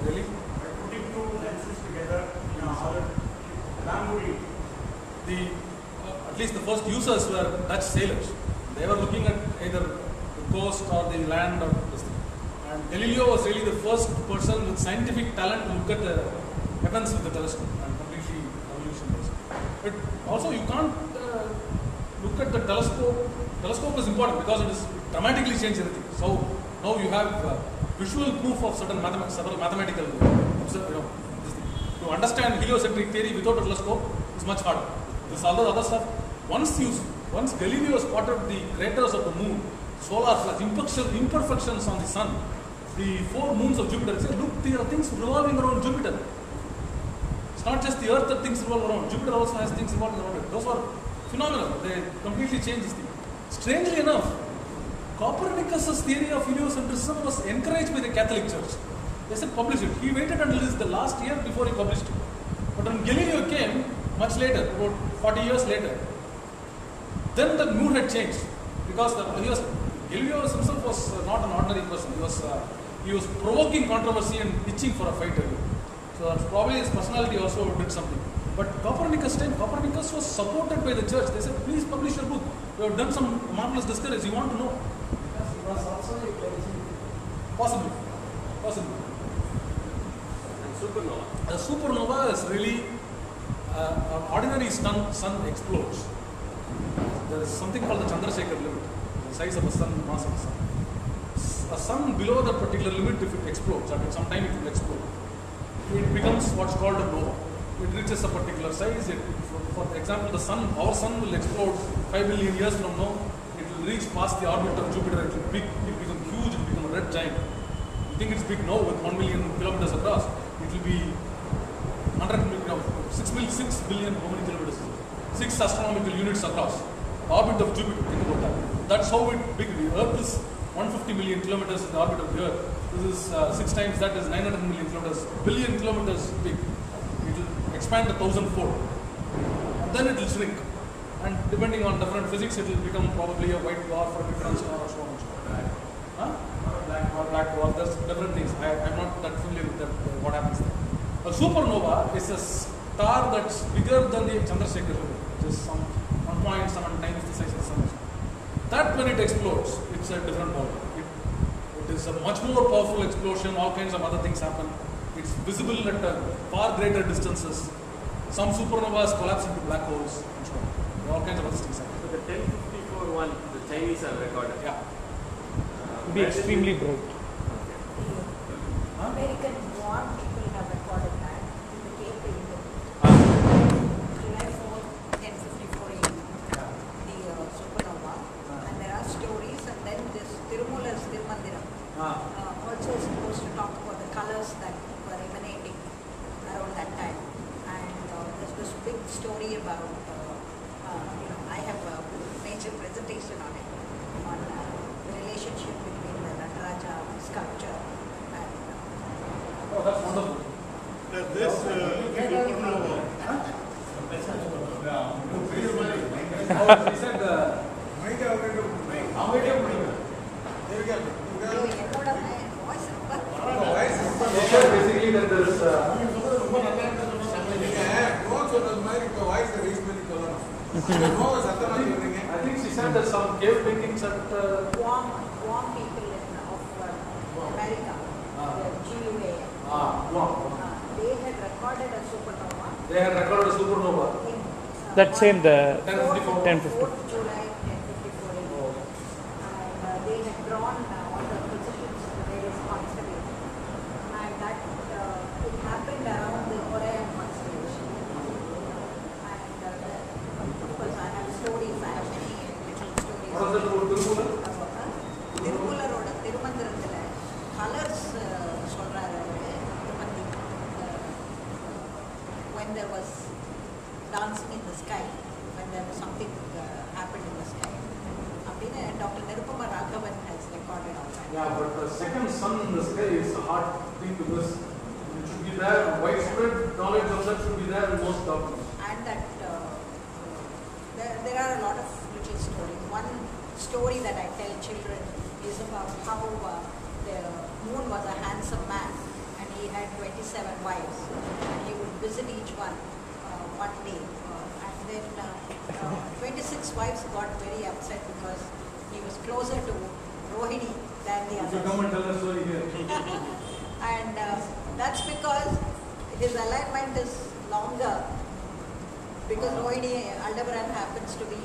Really? By putting two lenses together in a hollow bamboo. At least the first users were Dutch sailors. They were looking at either the coast or the land or this thing. And Galileo was really the first person with scientific talent to look at the heavens with the telescope. But also you can't look at the telescope. Telescope is important because it is dramatically changed everything. So now you have visual proof of several mathematical, this thing. To understand heliocentric theory without a telescope is much harder. This all the other stuff. Once Galileo spotted the craters of the moon, solar flux, imperfections on the sun, the 4 moons of Jupiter, he said, look, there are things revolving around Jupiter. It's not just the Earth that things revolve around. Jupiter also has things revolving around it. Those were phenomenal. They completely changed this thing. Strangely enough, Copernicus' theory of heliocentrism was encouraged by the Catholic Church. They said publish it. He waited until the last year before he published it. But when Galileo came, much later, about 40 years later, then the mood had changed. Because Galileo himself was not an ordinary person. He was provoking controversy and itching for a fight. So that's probably his personality also did something. But Copernicus was supported by the church. They said, please publish your book. You have done some marvelous discoveries. You want to know. Yes, he was also possibly. And supernova. A supernova is really an ordinary sun explodes. There is something called the Chandrasekhar limit, the size of a sun, mass of a sun. A sun below that particular limit, if it explodes, at some time it will explode. It becomes what's called a nova. It reaches a particular size. For example, our sun will explode 5 billion years from now. It will reach past the orbit of Jupiter. It will become huge some red giant. You think it's big now with 1 million kilometers across. It will be 6 billion, how many kilometers? 6 astronomical units across. The orbit of Jupiter, think about that. That's how big the Earth is. 150 million kilometers in the orbit of the Earth. This is 6 times that is 900 million kilometers, billion kilometers big. It will expand 1,000-fold. Then it will shrink. And depending on different physics, it will become probably a white dwarf or a neutron star or so on and so forth. Black dwarf, there's different things. I'm not that familiar with that, what happens there. A supernova is a star that's bigger than the Chandrasekhar, which is some 1.7 times the size of the sun. That when it explodes, it's a different ball. It is a much more powerful explosion, all kinds of other things happen. It's visible at far greater distances. Some supernovas collapse into black holes and so on. All kinds of other things happen. So the 1054 one, the Chinese have recorded. Yeah. It will be extremely bright. American born people have recorded that in the Cape Painting. July 4th, 1054 AM, the supernova. And there are stories, and then this Tirumala's Tirumandiram also is supposed to talk about the colors that were emanating around that time. And there's this big story about, I have a major presentation on it, on the relationship between the Nataraja sculpture and Oh, that's wonderful. Does this supernova? He said, basically that there is I think she said there's some cave paintings at Guam people of America, the GUA. Guam. They had recorded a supernova. They had recorded a supernova. In, That same, the 1054. 1050. 4th July 1054. And they had drawn all the positions of the various constellations. And that it happened around the Orion constellation. And of course, I have stories. I have many little stories. What was that about Tirumala? திருமூலரோட திருமந்திரத்துல colours சொல்றாரு when there was dancing in the sky, when there was something happened in the sky. அப்படின்னு Dr. Nirupama Raghavan has recorded all that. Yeah, but the second sun in the sky is a hard thing because it should be there, widespread knowledge of that should be there in most documents. And that there are a lot of little stories. One story that I tell children is about how the moon was a handsome man and he had 27 wives and he would visit each one one day and then 26 wives got very upset because he was closer to Rohini than the So others. come and tell the story here. And that's because his alignment is longer because Rohini Aldebaran happens to be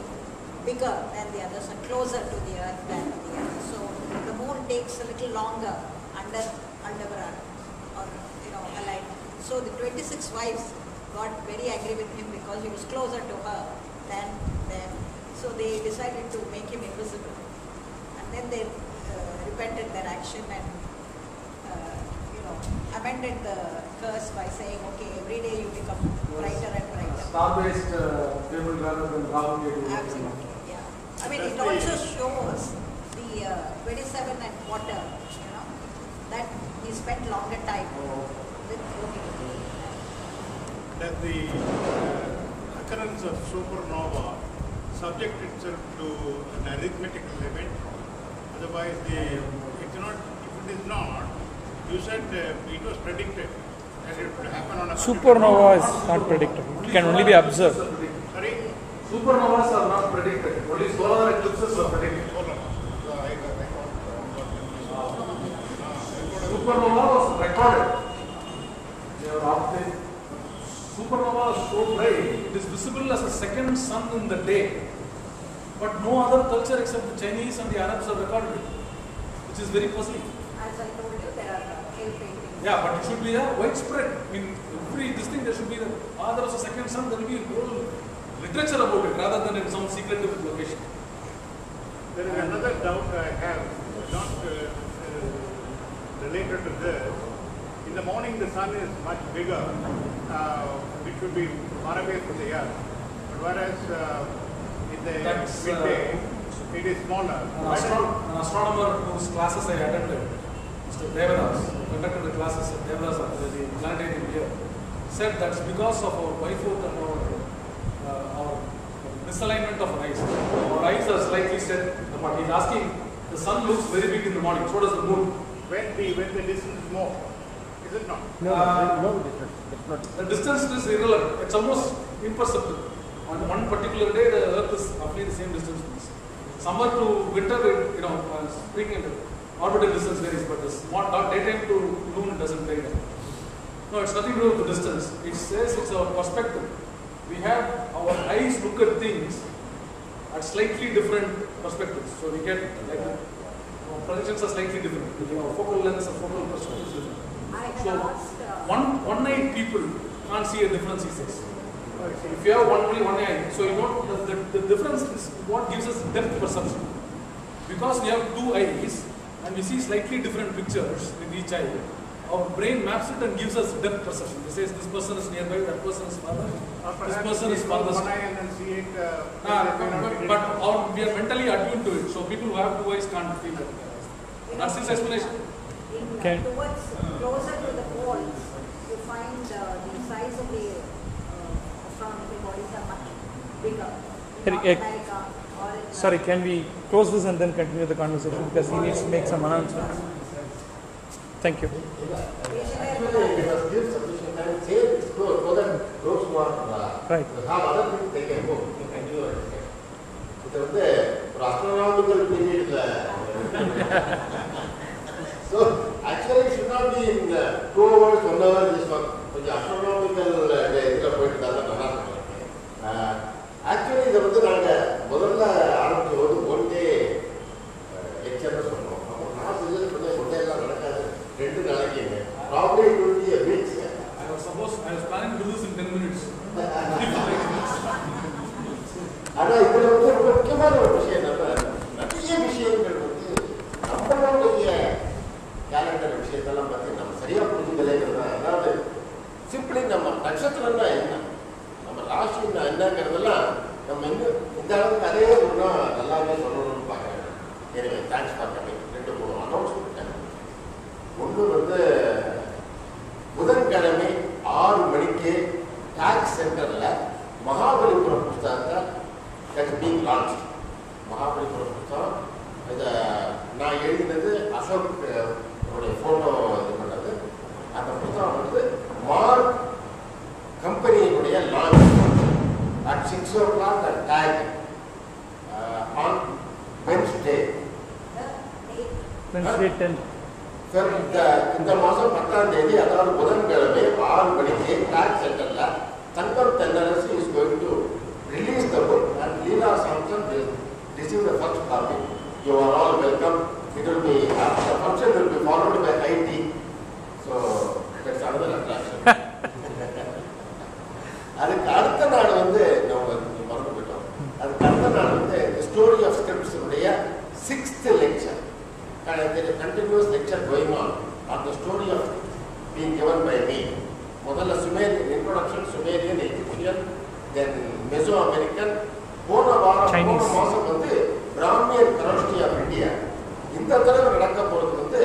bigger than the others and closer to the earth than the others. So the moon takes a little longer under Aldebaran or aligned. So the 26 wives got very angry with him because he was closer to her than them. So they decided to make him invisible. And then they repented their action and amended the curse by saying, okay, every day you become brighter and brighter. Star-based table rather than Rahu Ketu. Absolutely, yeah. I mean, it also shows the 27 and quarter, that he spent longer time with Rohini. Does the occurrence of supernova subject itself to an arithmetical limit? Otherwise, it's not. If it is not, you said it was predicted that it would happen on a Supernova is not predictable. It can only be observed. Sorry? Supernovas are not predicted. Only solar eclipses are predicted. Supernova was recorded. Supernova is so bright, it is visible as a second sun in the day. But no other culture except the Chinese and the Arabs have recorded it, which is very puzzling. As I told you, there are cave paintings. Yeah, but it should be a widespread. In this thing, there should be there was a second sun, there will be a whole literature about it rather than in some secretive location. There is another doubt I have, not is this. In the morning, the sun is much bigger, which would be far away from the earth. But whereas in the midday, it is smaller. An astronomer whose classes I attended, Mr. Devadas, conducted the classes at Devadas at the planetarium here, said that's because of our bifold and our misalignment of our eyes. Our eyes are slightly set apart. He's asking, the sun looks very big in the morning, so does the moon. When the distance is more, is it not? No difference. It's not. The distance is irrelevant. It's almost imperceptible. On one particular day, the Earth is roughly the same distance from us. Summer to winter, spring and orbital distance varies, but this daytime to noon doesn't vary. No, it's nothing to do with the distance. It says it's our perspective. We have our eyes look at things at slightly different perspectives. So we get like projections are slightly different. Focal lengths and focal perspectives different. So one-eyed people can't see a difference, he says. If you have only one eye, so you know the difference is what gives us depth perception. Because we have two eyes and we see slightly different pictures with each eye, our brain maps it and gives us depth perception. It says this person is nearby, that person is farther, this person is farthest. One eye and then see it. But we are mentally attuned to it, so people who have two eyes can't feel that. That's his explanation. Towards closer to the poles, you find the size of the astronomical bodies are much bigger. Sorry, can we close this and then continue the conversation because he needs to make some announcements. Thank you. Right. Astronomical period. So actually it should not be in 2 hours, 1 hour this one. So the astronomical actually the முதல்ல ஆரம்பிச்ச ஒரு டே lecture சொன்னோம். நான் செஞ்சது கொஞ்சம் எல்லாம் நடக்காது. 2 நாளைக்கு probably it will be a week. I was planning to do this in 10 minutes. ஆனா இதுல ரொம்ப முக்கியமான ஒரு விஷயம் என்னன்னா நிறைய விஷயங்கள் நம்மளுடைய கேலண்டர் விஷயத்தெல்லாம் பத்தி நம்ம சரியா புரிஞ்சுக்கலைங்கிறது. அதாவது சிம்பிளி நம்ம நட்சத்திரம்னா என்ன, நம்ம ராசின்னா என்னங்கிறதெல்லாம் நம்ம இன்னும் இந்த அளவுக்கு அதே ஒன்றா நல்லாவே சொல்லணும்னு பார்க்குறேன். எனவே தேங்க்ஸ் ஃபார் கமிங். 2-3 அனௌன்ஸ் பண்ணிட்டேன். ஒன்று புதன்கிழமை 6 மணிக்கு டாக்ஸ் சென்டரில் மகாபலிபுரம் புஸ்தகத்தை that's being launched. மகாபலிபுரம் புத்தகம் இதை நான் எழுதினது அசோக் ஃபோட்டோ இது பண்ணது. அந்த புத்தகம் mark கம்பெனியினுடைய launch at 6 o'clock at tag on Wednesday 10th. இந்த மாதம் 10ஆம் தேதி, அதாவது புதன்கிழமை 6 மணிக்கு டாக் சென்டரில் Thangam Thennarasu is going to release the book and Leela Sampson will receive the first copy. You are all welcome. It will be, the function will be followed by IT. So that's another attraction. அதுக்கு அடுத்த நாள் நம்ம மறந்து போயிட்டோம். அதுக்கு அடுத்த நாள் story of scripts உடைய 6th lecture. Continuous lecture going on the story of being given by me. முதல்ல Sumerian introduction, Sumerian, Egyptian, then Mesoamerican. போன மாசம் பிராமியன் கரோஸ்டி ஆஃப் இந்தியா. இந்த தடவை நடக்க போறது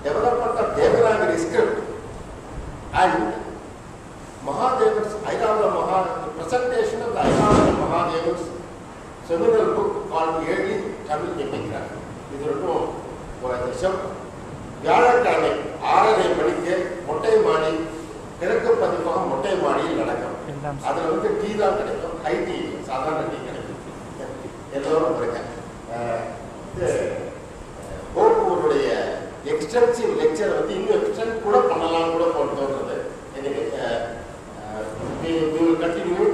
development of Devanagari script and Mahadeva's presentation of the Airavata Mahadeva's seminal book called Early Tamil Epigraph. இது ஒரு விஷயம். வியாழக்கிழமை 6:30 மணிக்கு மொட்டை மாடி கிழக்கு பதிப்பகம் மொட்டை மாடியில் நடக்கும். அதில் டீ தான் கிடைக்கும். ஹை டீ, சாதாரண டீ கிடைக்கும். எல்லோரும் இருக்கேன். கோபுடைய எக்ஸ்டென்சிவ் லெக்சர் இன்னும் எக்ஸ்டென்ட் கூட பண்ணலாம் கூட தோன்றது. we will continue